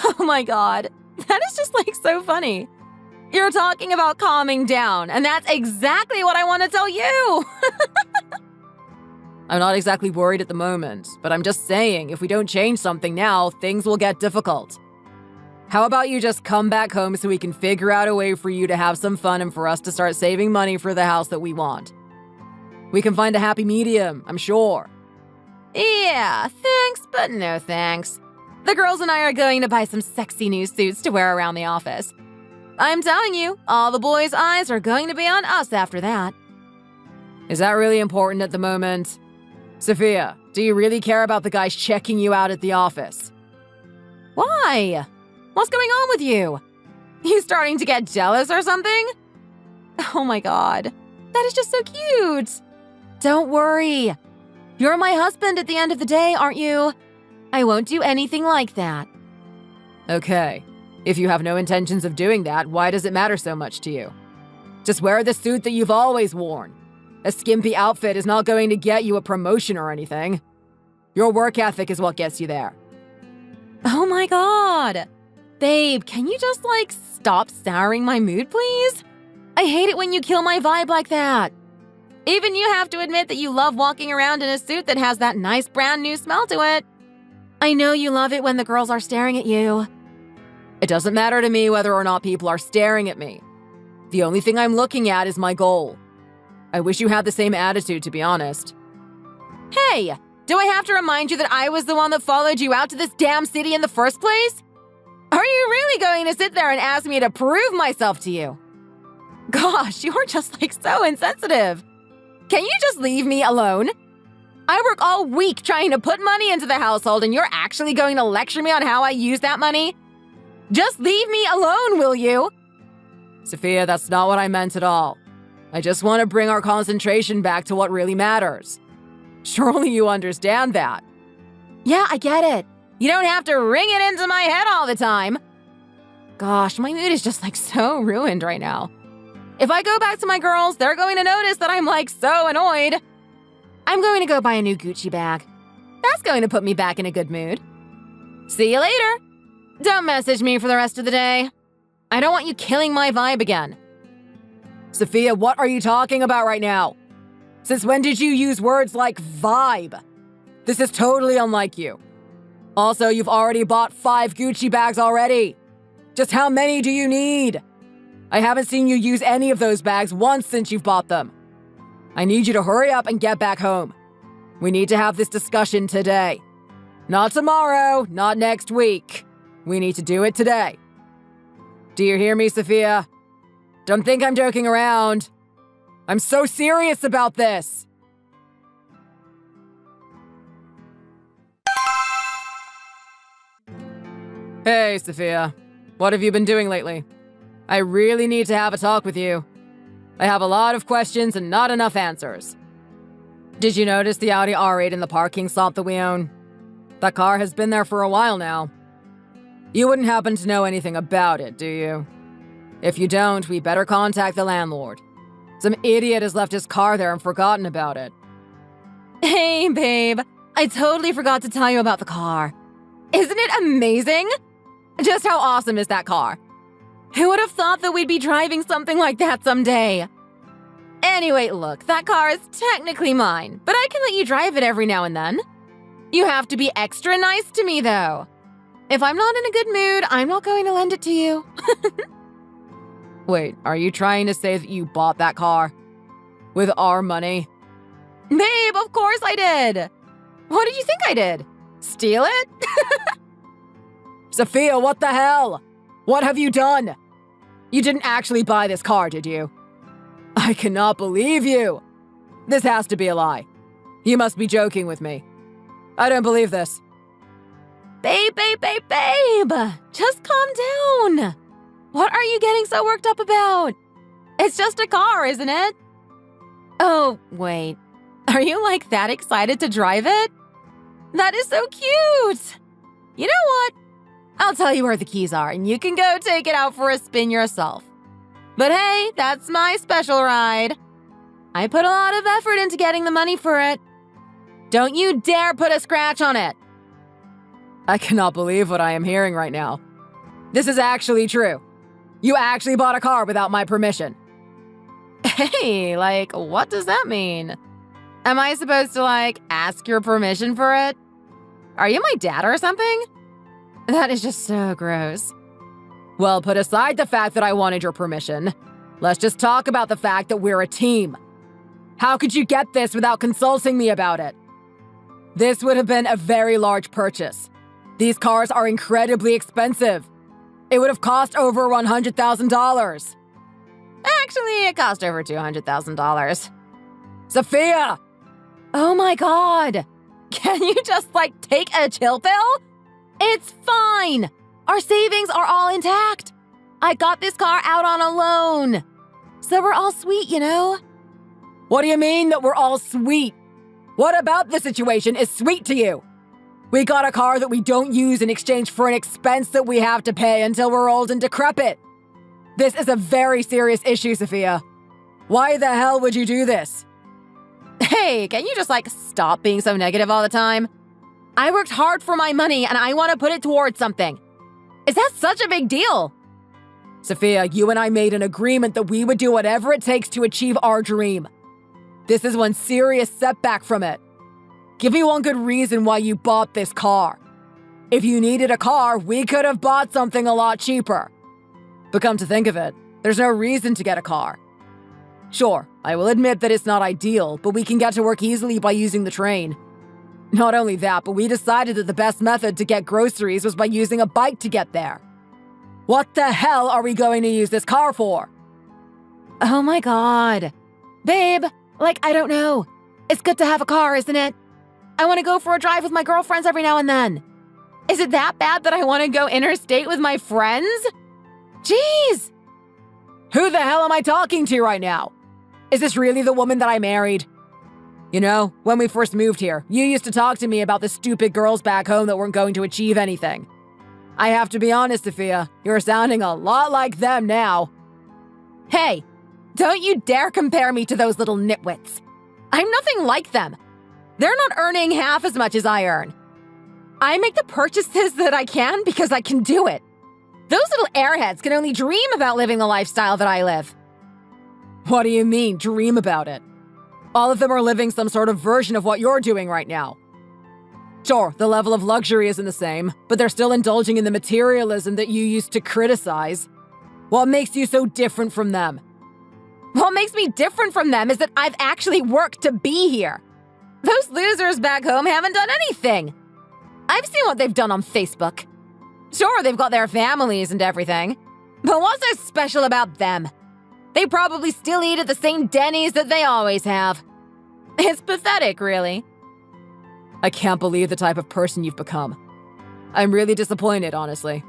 Oh my god, that is just so funny. You're talking about calming down, and that's exactly what I want to tell you. I'm not exactly worried at the moment, but I'm just saying if we don't change something now, things will get difficult. How about you just come back home so we can figure out a way for you to have some fun and for us to start saving money for the house that we want? We can find a happy medium, I'm sure. Yeah, thanks, but no thanks. The girls and I are going to buy some sexy new suits to wear around the office. I'm telling you, all the boys' eyes are going to be on us after that. Is that really important at the moment? Sophia, do you really care about the guys checking you out at the office? Why? What's going on with you? You starting to get jealous or something? Oh my god, that is just so cute. Don't worry. You're my husband at the end of the day, aren't you? I won't do anything like that. Okay. If you have no intentions of doing that, why does it matter so much to you? Just wear the suit that you've always worn. A skimpy outfit is not going to get you a promotion or anything. Your work ethic is what gets you there. Oh my god. Babe, can you just stop souring my mood, please? I hate it when you kill my vibe like that. Even you have to admit that you love walking around in a suit that has that nice brand new smell to it. I know you love it when the girls are staring at you. It doesn't matter to me whether or not people are staring at me. The only thing I'm looking at is my goal. I wish you had the same attitude, to be honest. Hey, Do I have to remind you that I was the one that followed you out to this damn city in the first place? Are you really going to sit there and ask me to prove myself to you? Gosh, you're just like so insensitive. Can you just leave me alone? I work all week trying to put money into the household and you're actually going to lecture me on how I use that money? Just leave me alone, will you? Sophia, that's not what I meant at all. I just want to bring our concentration back to what really matters. Surely you understand that. Yeah, I get it. You don't have to ring it into my head all the time. Gosh, my mood is just like so ruined right now. If I go back to my girls, they're going to notice that I'm like so annoyed. I'm going to go buy a new Gucci bag. That's going to put me back in a good mood. See you later. Don't message me for the rest of the day. I don't want you killing my vibe again. Sophia, what are you talking about right now? Since when did you use words like vibe? This is totally unlike you. Also, you've already bought 5 Gucci bags already. Just how many do you need? I haven't seen you use any of those bags once since you've bought them. I need you to hurry up and get back home. We need to have this discussion today. Not tomorrow, not next week. We need to do it today. Do you hear me, Sophia? Don't think I'm joking around. I'm so serious about this. Hey, Sophia. What have you been doing lately? I really need to have a talk with you. I have a lot of questions and not enough answers. Did you notice the Audi R8 in the parking slot that we own? That car has been there for a while now. You wouldn't happen to know anything about it, do you? If you don't, we better contact the landlord. Some idiot has left his car there and forgotten about it. Hey, babe. I totally forgot to tell you about the car. Isn't it amazing? Just how awesome is that car? Who would have thought that we'd be driving something like that someday? Anyway, look, that car is technically mine, but I can let you drive it every now and then. You have to be extra nice to me, though. If I'm not in a good mood, I'm not going to lend it to you. Wait, are you trying to say that you bought that car? With our money? Babe, of course I did. What did you think I did? Steal it? Sophia, what the hell? What have you done? You didn't actually buy this car, did you? I cannot believe you. This has to be a lie. You must be joking with me. I don't believe this. Babe. Just calm down. What are you getting so worked up about? It's just a car, isn't it? Oh, wait. Are you like that excited to drive it? That is so cute. You know what? I'll tell you where the keys are and you can go take it out for a spin yourself. But hey, that's my special ride. I put a lot of effort into getting the money for it. Don't you dare put a scratch on it. I cannot believe what I am hearing right now. This is actually true. You actually bought a car without my permission. Hey, like, what does that mean? Am I supposed to, like, ask your permission for it? Are you my dad or something? That is just so gross. Well, put aside the fact that I wanted your permission. Let's just talk about the fact that we're a team. How could you get this without consulting me about it? This would have been a very large purchase. These cars are incredibly expensive. It would have cost over $100,000. Actually, it cost over $200,000. Sophia! Oh my god! Can you just, like, take a chill pill? It's fine! Our savings are all intact! I got this car out on a loan! So we're all sweet, you know? What do you mean that we're all sweet? What about the situation is sweet to you? We got a car that we don't use in exchange for an expense that we have to pay until we're old and decrepit. This is a very serious issue, Sophia. Why the hell would you do this? Hey, can you just, like, stop being so negative all the time? I worked hard for my money and I want to put it towards something. Is that such a big deal? Sophia, you and I made an agreement that we would do whatever it takes to achieve our dream. This is one serious setback from it. Give me one good reason why you bought this car. If you needed a car, we could have bought something a lot cheaper. But come to think of it, there's no reason to get a car. Sure, I will admit that it's not ideal, but we can get to work easily by using the train. Not only that, but we decided that the best method to get groceries was by using a bike to get there. What the hell are we going to use this car for? Oh my god. Babe, I don't know. It's good to have a car, isn't it? I want to go for a drive with my girlfriends every now and then. Is it that bad that I want to go interstate with my friends? Jeez! Who the hell am I talking to right now? Is this really the woman that I married? You know, when we first moved here, you used to talk to me about the stupid girls back home that weren't going to achieve anything. I have to be honest, Sophia, you're sounding a lot like them now. Hey, don't you dare compare me to those little nitwits. I'm nothing like them. They're not earning half as much as I earn. I make the purchases that I can because I can do it. Those little airheads can only dream about living the lifestyle that I live. What do you mean, dream about it? All of them are living some sort of version of what you're doing right now. Sure, the level of luxury isn't the same, but they're still indulging in the materialism that you used to criticize. What makes you so different from them? What makes me different from them is that I've actually worked to be here. Those losers back home haven't done anything. I've seen what they've done on Facebook. Sure, they've got their families and everything, but what's so special about them? They probably still eat at the same Denny's that they always have. It's pathetic, really. I can't believe the type of person you've become. I'm really disappointed, honestly.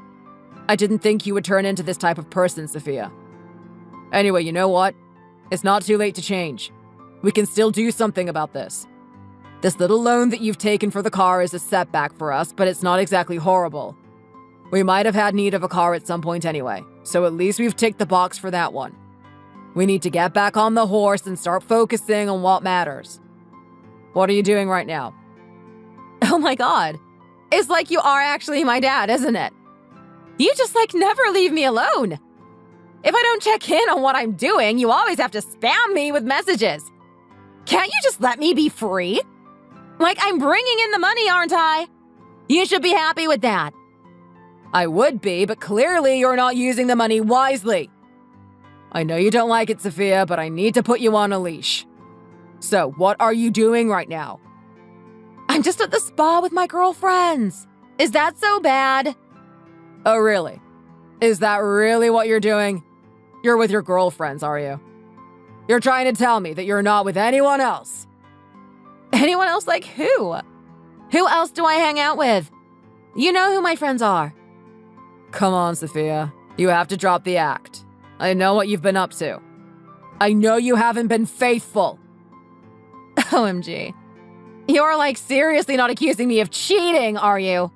I didn't think you would turn into this type of person, Sophia. Anyway, you know what? It's not too late to change. We can still do something about this. This little loan that you've taken for the car is a setback for us, but it's not exactly horrible. We might have had need of a car at some point anyway, so at least we've ticked the box for that one. We need to get back on the horse and start focusing on what matters. What are you doing right now? Oh my god. It's like you are actually my dad, isn't it? You just never leave me alone. If I don't check in on what I'm doing, you always have to spam me with messages. Can't you just let me be free? I'm bringing in the money, aren't I? You should be happy with that. I would be, but clearly you're not using the money wisely. I know you don't like it, Sophia, but I need to put you on a leash. So, what are you doing right now? I'm just at the spa with my girlfriends. Is that so bad? Oh, really? Is that really what you're doing? You're with your girlfriends, are you? You're trying to tell me that you're not with anyone else. Anyone else like who? Who else do I hang out with? You know who my friends are. Come on, Sophia. You have to drop the act. I know what you've been up to. I know you haven't been faithful. OMG. You're seriously not accusing me of cheating, are you?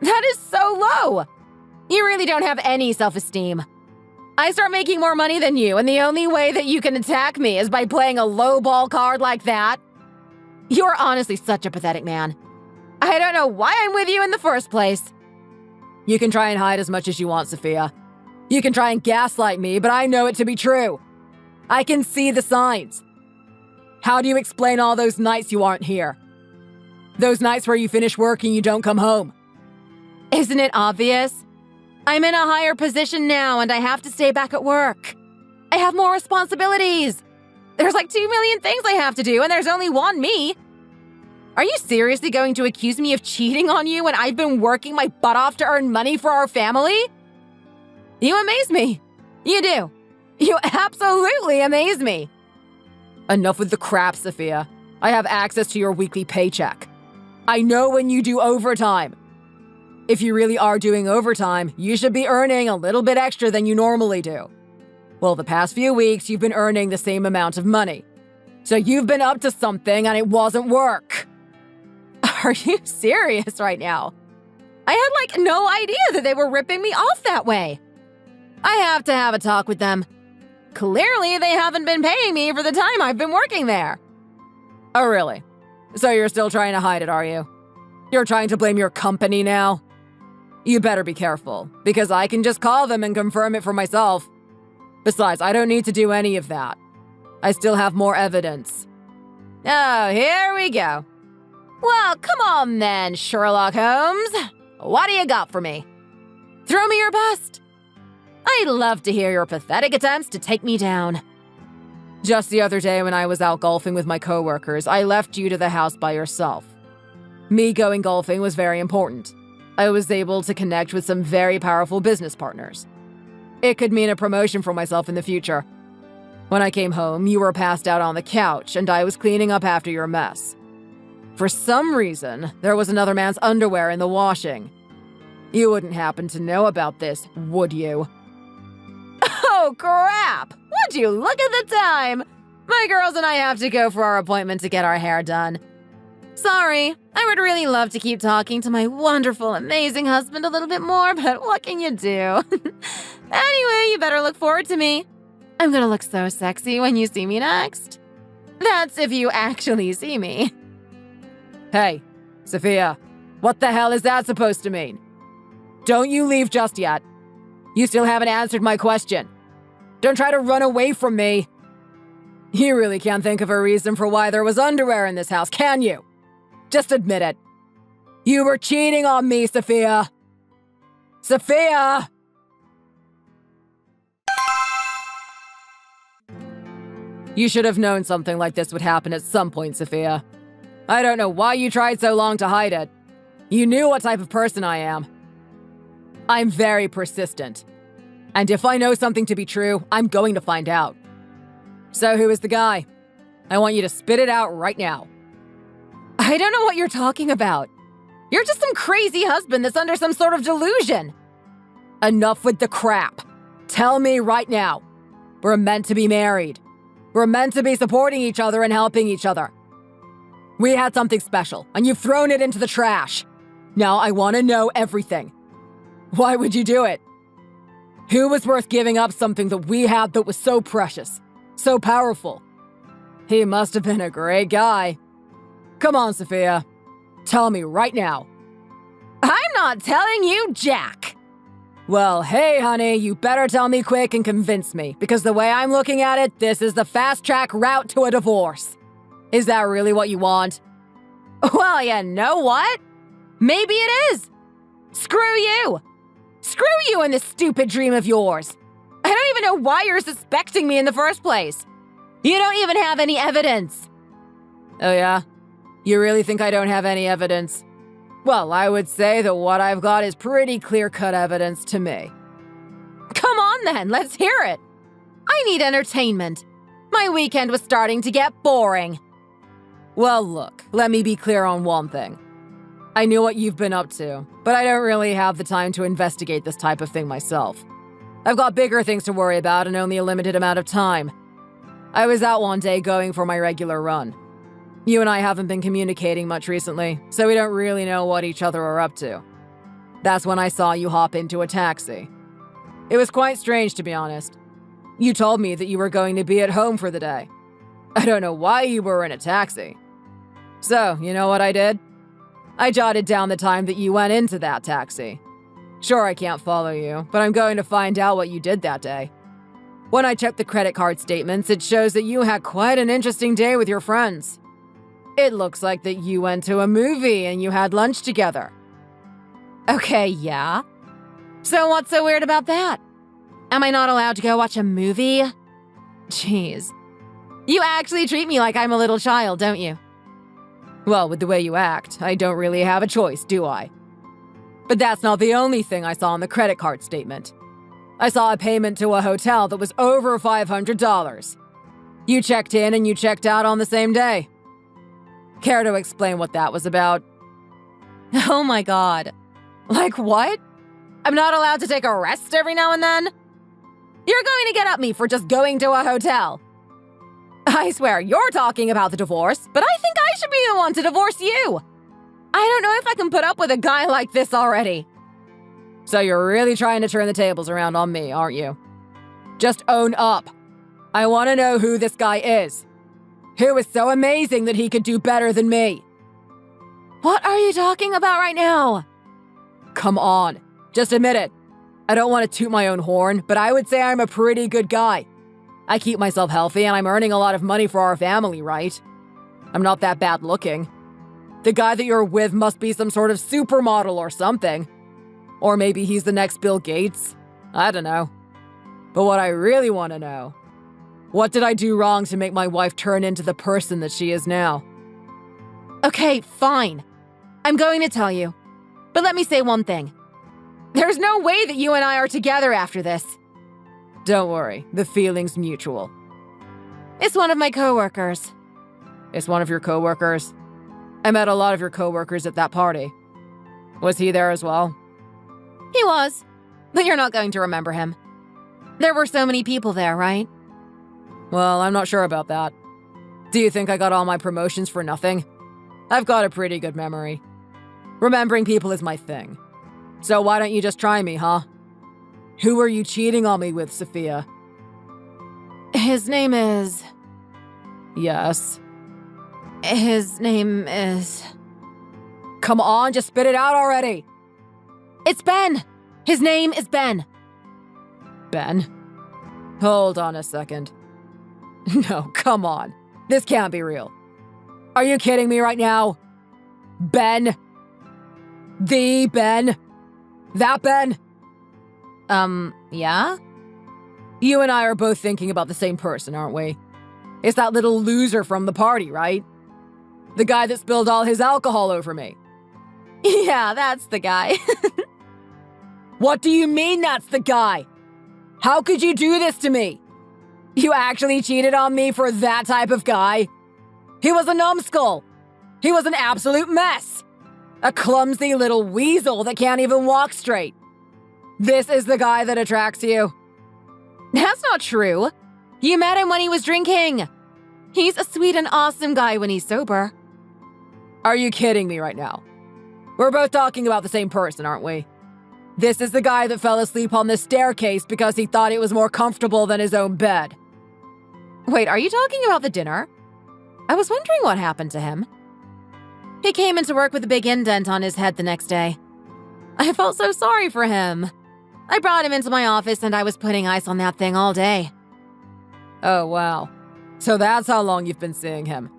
That is so low. You really don't have any self-esteem. I start making more money than you, and the only way that you can attack me is by playing a low-ball card like that? You're honestly such a pathetic man. I don't know why I'm with you in the first place. You can try and hide as much as you want, Sophia. You can try and gaslight me, but I know it to be true. I can see the signs. How do you explain all those nights you aren't here? Those nights where you finish work and you don't come home? Isn't it obvious? I'm in a higher position now and I have to stay back at work. I have more responsibilities. There's 2 million things I have to do and there's only one me. Are you seriously going to accuse me of cheating on you when I've been working my butt off to earn money for our family? You amaze me. You do. You absolutely amaze me. Enough with the crap, Sophia. I have access to your weekly paycheck. I know when you do overtime. If you really are doing overtime, you should be earning a little bit extra than you normally do. Well, the past few weeks, you've been earning the same amount of money. So you've been up to something and it wasn't work. Are you serious right now? I had no idea that they were ripping me off that way. I have to have a talk with them. Clearly, they haven't been paying me for the time I've been working there. Oh, really? So you're still trying to hide it, are you? You're trying to blame your company now? You better be careful, because I can just call them and confirm it for myself. Besides, I don't need to do any of that. I still have more evidence. Oh, here we go. Well, come on then, Sherlock Holmes. What do you got for me? Throw me your best. I'd love to hear your pathetic attempts to take me down. Just the other day when I was out golfing with my coworkers, I left you to the house by yourself. Me going golfing was very important. I was able to connect with some very powerful business partners. It could mean a promotion for myself in the future. When I came home, you were passed out on the couch, and I was cleaning up after your mess. For some reason, there was another man's underwear in the washing. You wouldn't happen to know about this, would you? Oh, crap! Would you look at the time? My girls and I have to go for our appointment to get our hair done. Sorry, I would really love to keep talking to my wonderful, amazing husband a little bit more, but what can you do? Anyway, you better look forward to me. I'm gonna look so sexy when you see me next. That's if you actually see me. Hey, Sophia, what the hell is that supposed to mean? Don't you leave just yet. You still haven't answered my question. Don't try to run away from me. You really can't think of a reason for why there was underwear in this house, can you? Just admit it. You were cheating on me, Sophia. Sophia! You should have known something like this would happen at some point, Sophia. I don't know why you tried so long to hide it. You knew what type of person I am. I'm very persistent. And if I know something to be true, I'm going to find out. So who is the guy? I want you to spit it out right now. I don't know what you're talking about. You're just some crazy husband that's under some sort of delusion. Enough with the crap. Tell me right now. We're meant to be married. We're meant to be supporting each other and helping each other. We had something special, and you've thrown it into the trash. Now I want to know everything. Why would you do it? Who was worth giving up something that we had that was so precious, so powerful? He must have been a great guy. Come on, Sophia. Tell me right now. I'm not telling you jack. Well, hey, honey, you better tell me quick and convince me, because the way I'm looking at it, this is the fast-track route to a divorce. Is that really what you want? Well, you know what? Maybe it is. Screw you. Screw you and this stupid dream of yours. I don't even know why you're suspecting me in the first place. You don't even have any evidence. Oh, yeah? You really think I don't have any evidence? Well, I would say that what I've got is pretty clear-cut evidence to me. Come on then, let's hear it. I need entertainment. My weekend was starting to get boring. Well, look, let me be clear on one thing. I knew what you've been up to, but I don't really have the time to investigate this type of thing myself. I've got bigger things to worry about and only a limited amount of time. I was out one day going for my regular run. You and I haven't been communicating much recently, so we don't really know what each other are up to. That's when I saw you hop into a taxi. It was quite strange, to be honest. You told me that you were going to be at home for the day. I don't know why you were in a taxi. So, you know what I did? I jotted down the time that you went into that taxi. Sure, I can't follow you, but I'm going to find out what you did that day. When I checked the credit card statements, it shows that you had quite an interesting day with your friends. It looks like that you went to a movie and you had lunch together. Okay, yeah. So what's so weird about that? Am I not allowed to go watch a movie? Jeez. You actually treat me like I'm a little child, don't you? Well, with the way you act, I don't really have a choice, do I? But that's not the only thing I saw on the credit card statement. I saw a payment to a hotel that was over $500. You checked in and you checked out on the same day. Care to explain what that was about? Oh my god. Like what? I'm not allowed to take a rest every now and then? You're going to get at me for just going to a hotel. I swear, you're talking about the divorce, but I think I should be the one to divorce you. I don't know if I can put up with a guy like this already. So you're really trying to turn the tables around on me, aren't you? Just own up. I want to know who this guy is. Who is so amazing that he could do better than me? What are you talking about right now? Come on, just admit it. I don't want to toot my own horn, but I would say I'm a pretty good guy. I keep myself healthy and I'm earning a lot of money for our family, right? I'm not that bad looking. The guy that you're with must be some sort of supermodel or something. Or maybe he's the next Bill Gates. I don't know. But what I really want to know, what did I do wrong to make my wife turn into the person that she is now? Okay, fine. I'm going to tell you. But let me say one thing. There's no way that you and I are together after this. Don't worry, the feeling's mutual. It's one of my coworkers. It's one of your coworkers? I met a lot of your coworkers at that party. Was he there as well? He was, but you're not going to remember him. There were so many people there, right? Well, I'm not sure about that. Do you think I got all my promotions for nothing? I've got a pretty good memory. Remembering people is my thing. So why don't you just try me, huh? Who were you cheating on me with, Sophia? His name is... Yes. His name is... Come on, just spit it out already! It's Ben! His name is Ben. Ben? Hold on a second. No, come on. This can't be real. Are you kidding me right now? Ben? The Ben? That Ben? Yeah? You and I are both thinking about the same person, aren't we? It's that little loser from the party, right? The guy that spilled all his alcohol over me. Yeah, that's the guy. What do you mean that's the guy? How could you do this to me? You actually cheated on me for that type of guy? He was a numbskull. He was an absolute mess. A clumsy little weasel that can't even walk straight. This is the guy that attracts you? That's not true. You met him when he was drinking. He's a sweet and awesome guy when he's sober. Are you kidding me right now? We're both talking about the same person, aren't we? This is the guy that fell asleep on the staircase because he thought it was more comfortable than his own bed. Wait, are you talking about the dinner? I was wondering what happened to him. He came into work with a big indent on his head the next day. I felt so sorry for him. I brought him into my office and I was putting ice on that thing all day. Oh, wow. So that's how long you've been seeing him.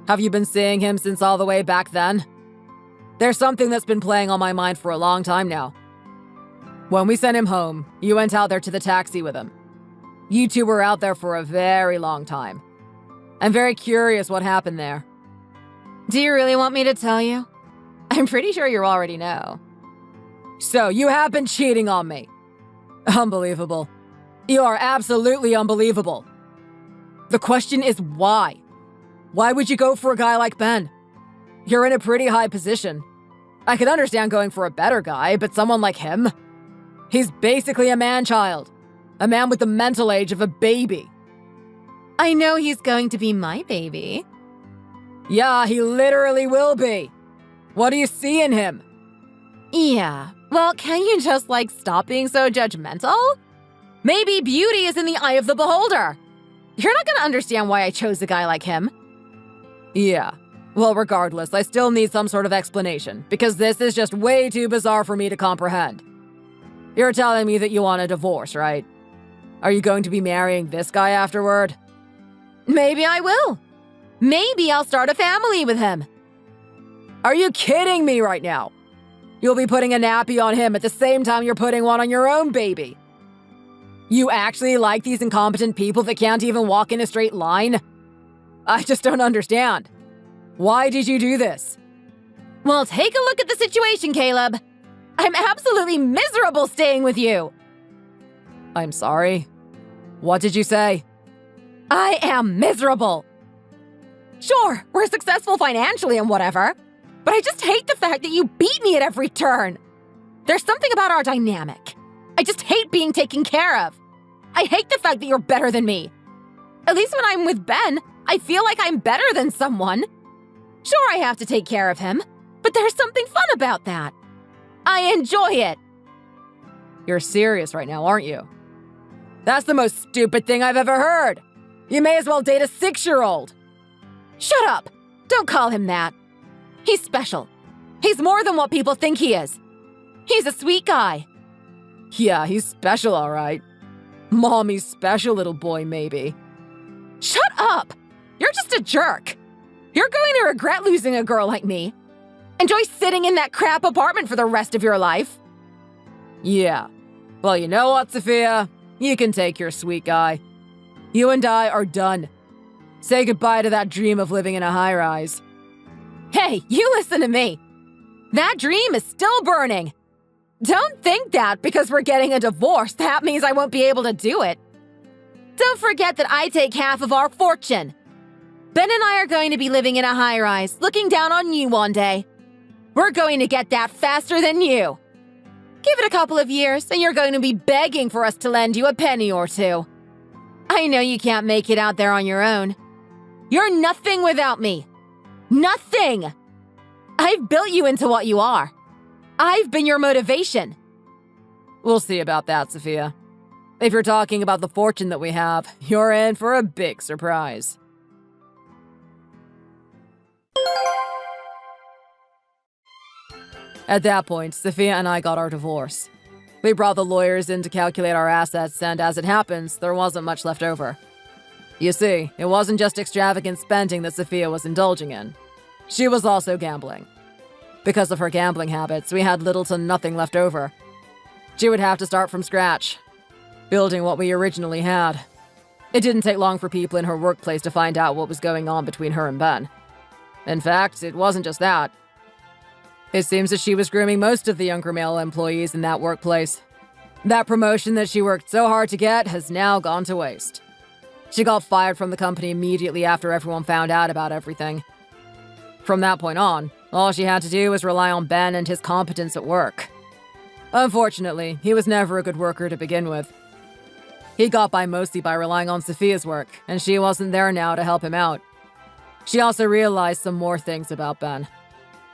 Have you been seeing him since all the way back then? There's something that's been playing on my mind for a long time now. When we sent him home, you went out there to the taxi with him. You two were out there for a very long time. I'm very curious what happened there. Do you really want me to tell you? I'm pretty sure you already know. So, you have been cheating on me. Unbelievable. You are absolutely unbelievable. The question is why? Why would you go for a guy like Ben? You're in a pretty high position. I could understand going for a better guy, but someone like him? He's basically a man-child. A man with the mental age of a baby. I know he's going to be my baby. Yeah, he literally will be. What do you see in him? Yeah, well, can you just, stop being so judgmental? Maybe beauty is in the eye of the beholder. You're not gonna understand why I chose a guy like him. Yeah. Well, regardless, I still need some sort of explanation, because this is just way too bizarre for me to comprehend. You're telling me that you want a divorce, right? Are you going to be marrying this guy afterward? Maybe I will. Maybe I'll start a family with him. Are you kidding me right now? You'll be putting a nappy on him at the same time you're putting one on your own baby. You actually like these incompetent people that can't even walk in a straight line? I just don't understand. Why did you do this? Well, take a look at the situation, Caleb. I'm absolutely miserable staying with you. I'm sorry. What did you say? I am miserable. Sure, we're successful financially and whatever, but I just hate the fact that you beat me at every turn. There's something about our dynamic. I just hate being taken care of. I hate the fact that you're better than me. At least when I'm with Ben, I feel like I'm better than someone. Sure, I have to take care of him, but there's something fun about that. I enjoy it. You're serious right now, aren't you? That's the most stupid thing I've ever heard. You may as well date a 6-year-old. Shut up. Don't call him that. He's special. He's more than what people think he is. He's a sweet guy. Yeah, he's special, all right. Mommy's special little boy, maybe. Shut up! You're just a jerk. You're going to regret losing a girl like me. Enjoy sitting in that crap apartment for the rest of your life. Yeah. Well, you know what, Sophia? You can take your sweet guy. You and I are done. Say goodbye to that dream of living in a high-rise. Hey, you listen to me. That dream is still burning. Don't think that because we're getting a divorce, that means I won't be able to do it. Don't forget that I take half of our fortune. Ben and I are going to be living in a high-rise, looking down on you one day. We're going to get that faster than you. Give it a couple of years, and you're going to be begging for us to lend you a penny or two. I know you can't make it out there on your own. You're nothing without me. Nothing! I've built you into what you are. I've been your motivation. We'll see about that, Sophia. If you're talking about the fortune that we have, you're in for a big surprise. At that point, Sophia and I got our divorce. We brought the lawyers in to calculate our assets, and as it happens, there wasn't much left over. You see, it wasn't just extravagant spending that Sophia was indulging in. She was also gambling. Because of her gambling habits, we had little to nothing left over. She would have to start from scratch, building what we originally had. It didn't take long for people in her workplace to find out what was going on between her and Ben. In fact, it wasn't just that. It seems that she was grooming most of the younger male employees in that workplace. That promotion that she worked so hard to get has now gone to waste. She got fired from the company immediately after everyone found out about everything. From that point on, all she had to do was rely on Ben and his competence at work. Unfortunately, he was never a good worker to begin with. He got by mostly by relying on Sophia's work, and she wasn't there now to help him out. She also realized some more things about Ben.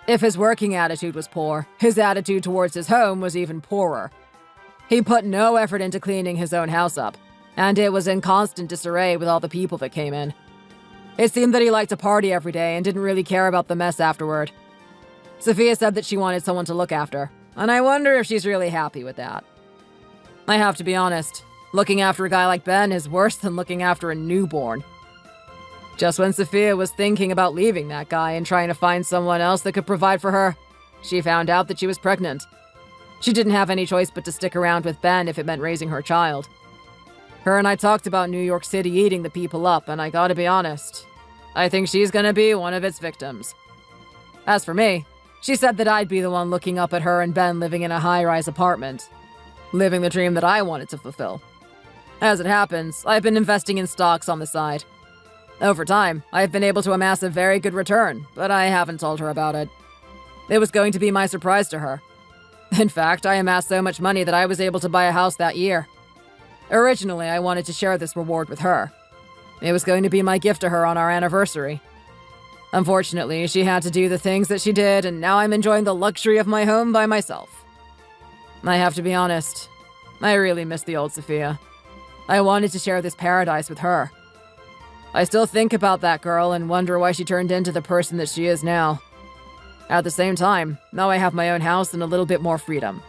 If his working attitude was poor, his attitude towards his home was even poorer. He put no effort into cleaning his own house up, and it was in constant disarray with all the people that came in. It seemed that he liked to party every day and didn't really care about the mess afterward. Sophia said that she wanted someone to look after, and I wonder if she's really happy with that. I have to be honest, looking after a guy like Ben is worse than looking after a newborn. Just when Sophia was thinking about leaving that guy and trying to find someone else that could provide for her, she found out that she was pregnant. She didn't have any choice but to stick around with Ben if it meant raising her child. Her and I talked about New York City eating the people up, and I gotta be honest, I think she's gonna be one of its victims. As for me, she said that I'd be the one looking up at her and Ben living in a high-rise apartment, living the dream that I wanted to fulfill. As it happens, I've been investing in stocks on the side. Over time, I've been able to amass a very good return, but I haven't told her about it. It was going to be my surprise to her. In fact, I amassed so much money that I was able to buy a house that year. Originally, I wanted to share this reward with her. It was going to be my gift to her on our anniversary. Unfortunately, she had to do the things that she did, and now I'm enjoying the luxury of my home by myself. I have to be honest, I really miss the old Sophia. I wanted to share this paradise with her. I still think about that girl and wonder why she turned into the person that she is now. At the same time, now I have my own house and a little bit more freedom.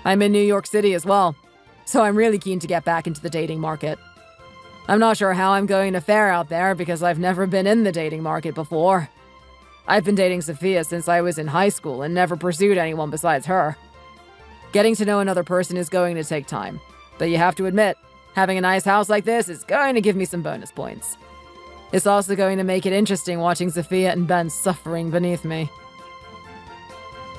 I'm in New York City as well, so I'm really keen to get back into the dating market. I'm not sure how I'm going to fare out there because I've never been in the dating market before. I've been dating Sophia since I was in high school and never pursued anyone besides her. Getting to know another person is going to take time, but you have to admit, having a nice house like this is going to give me some bonus points. It's also going to make it interesting watching Sophia and Ben suffering beneath me.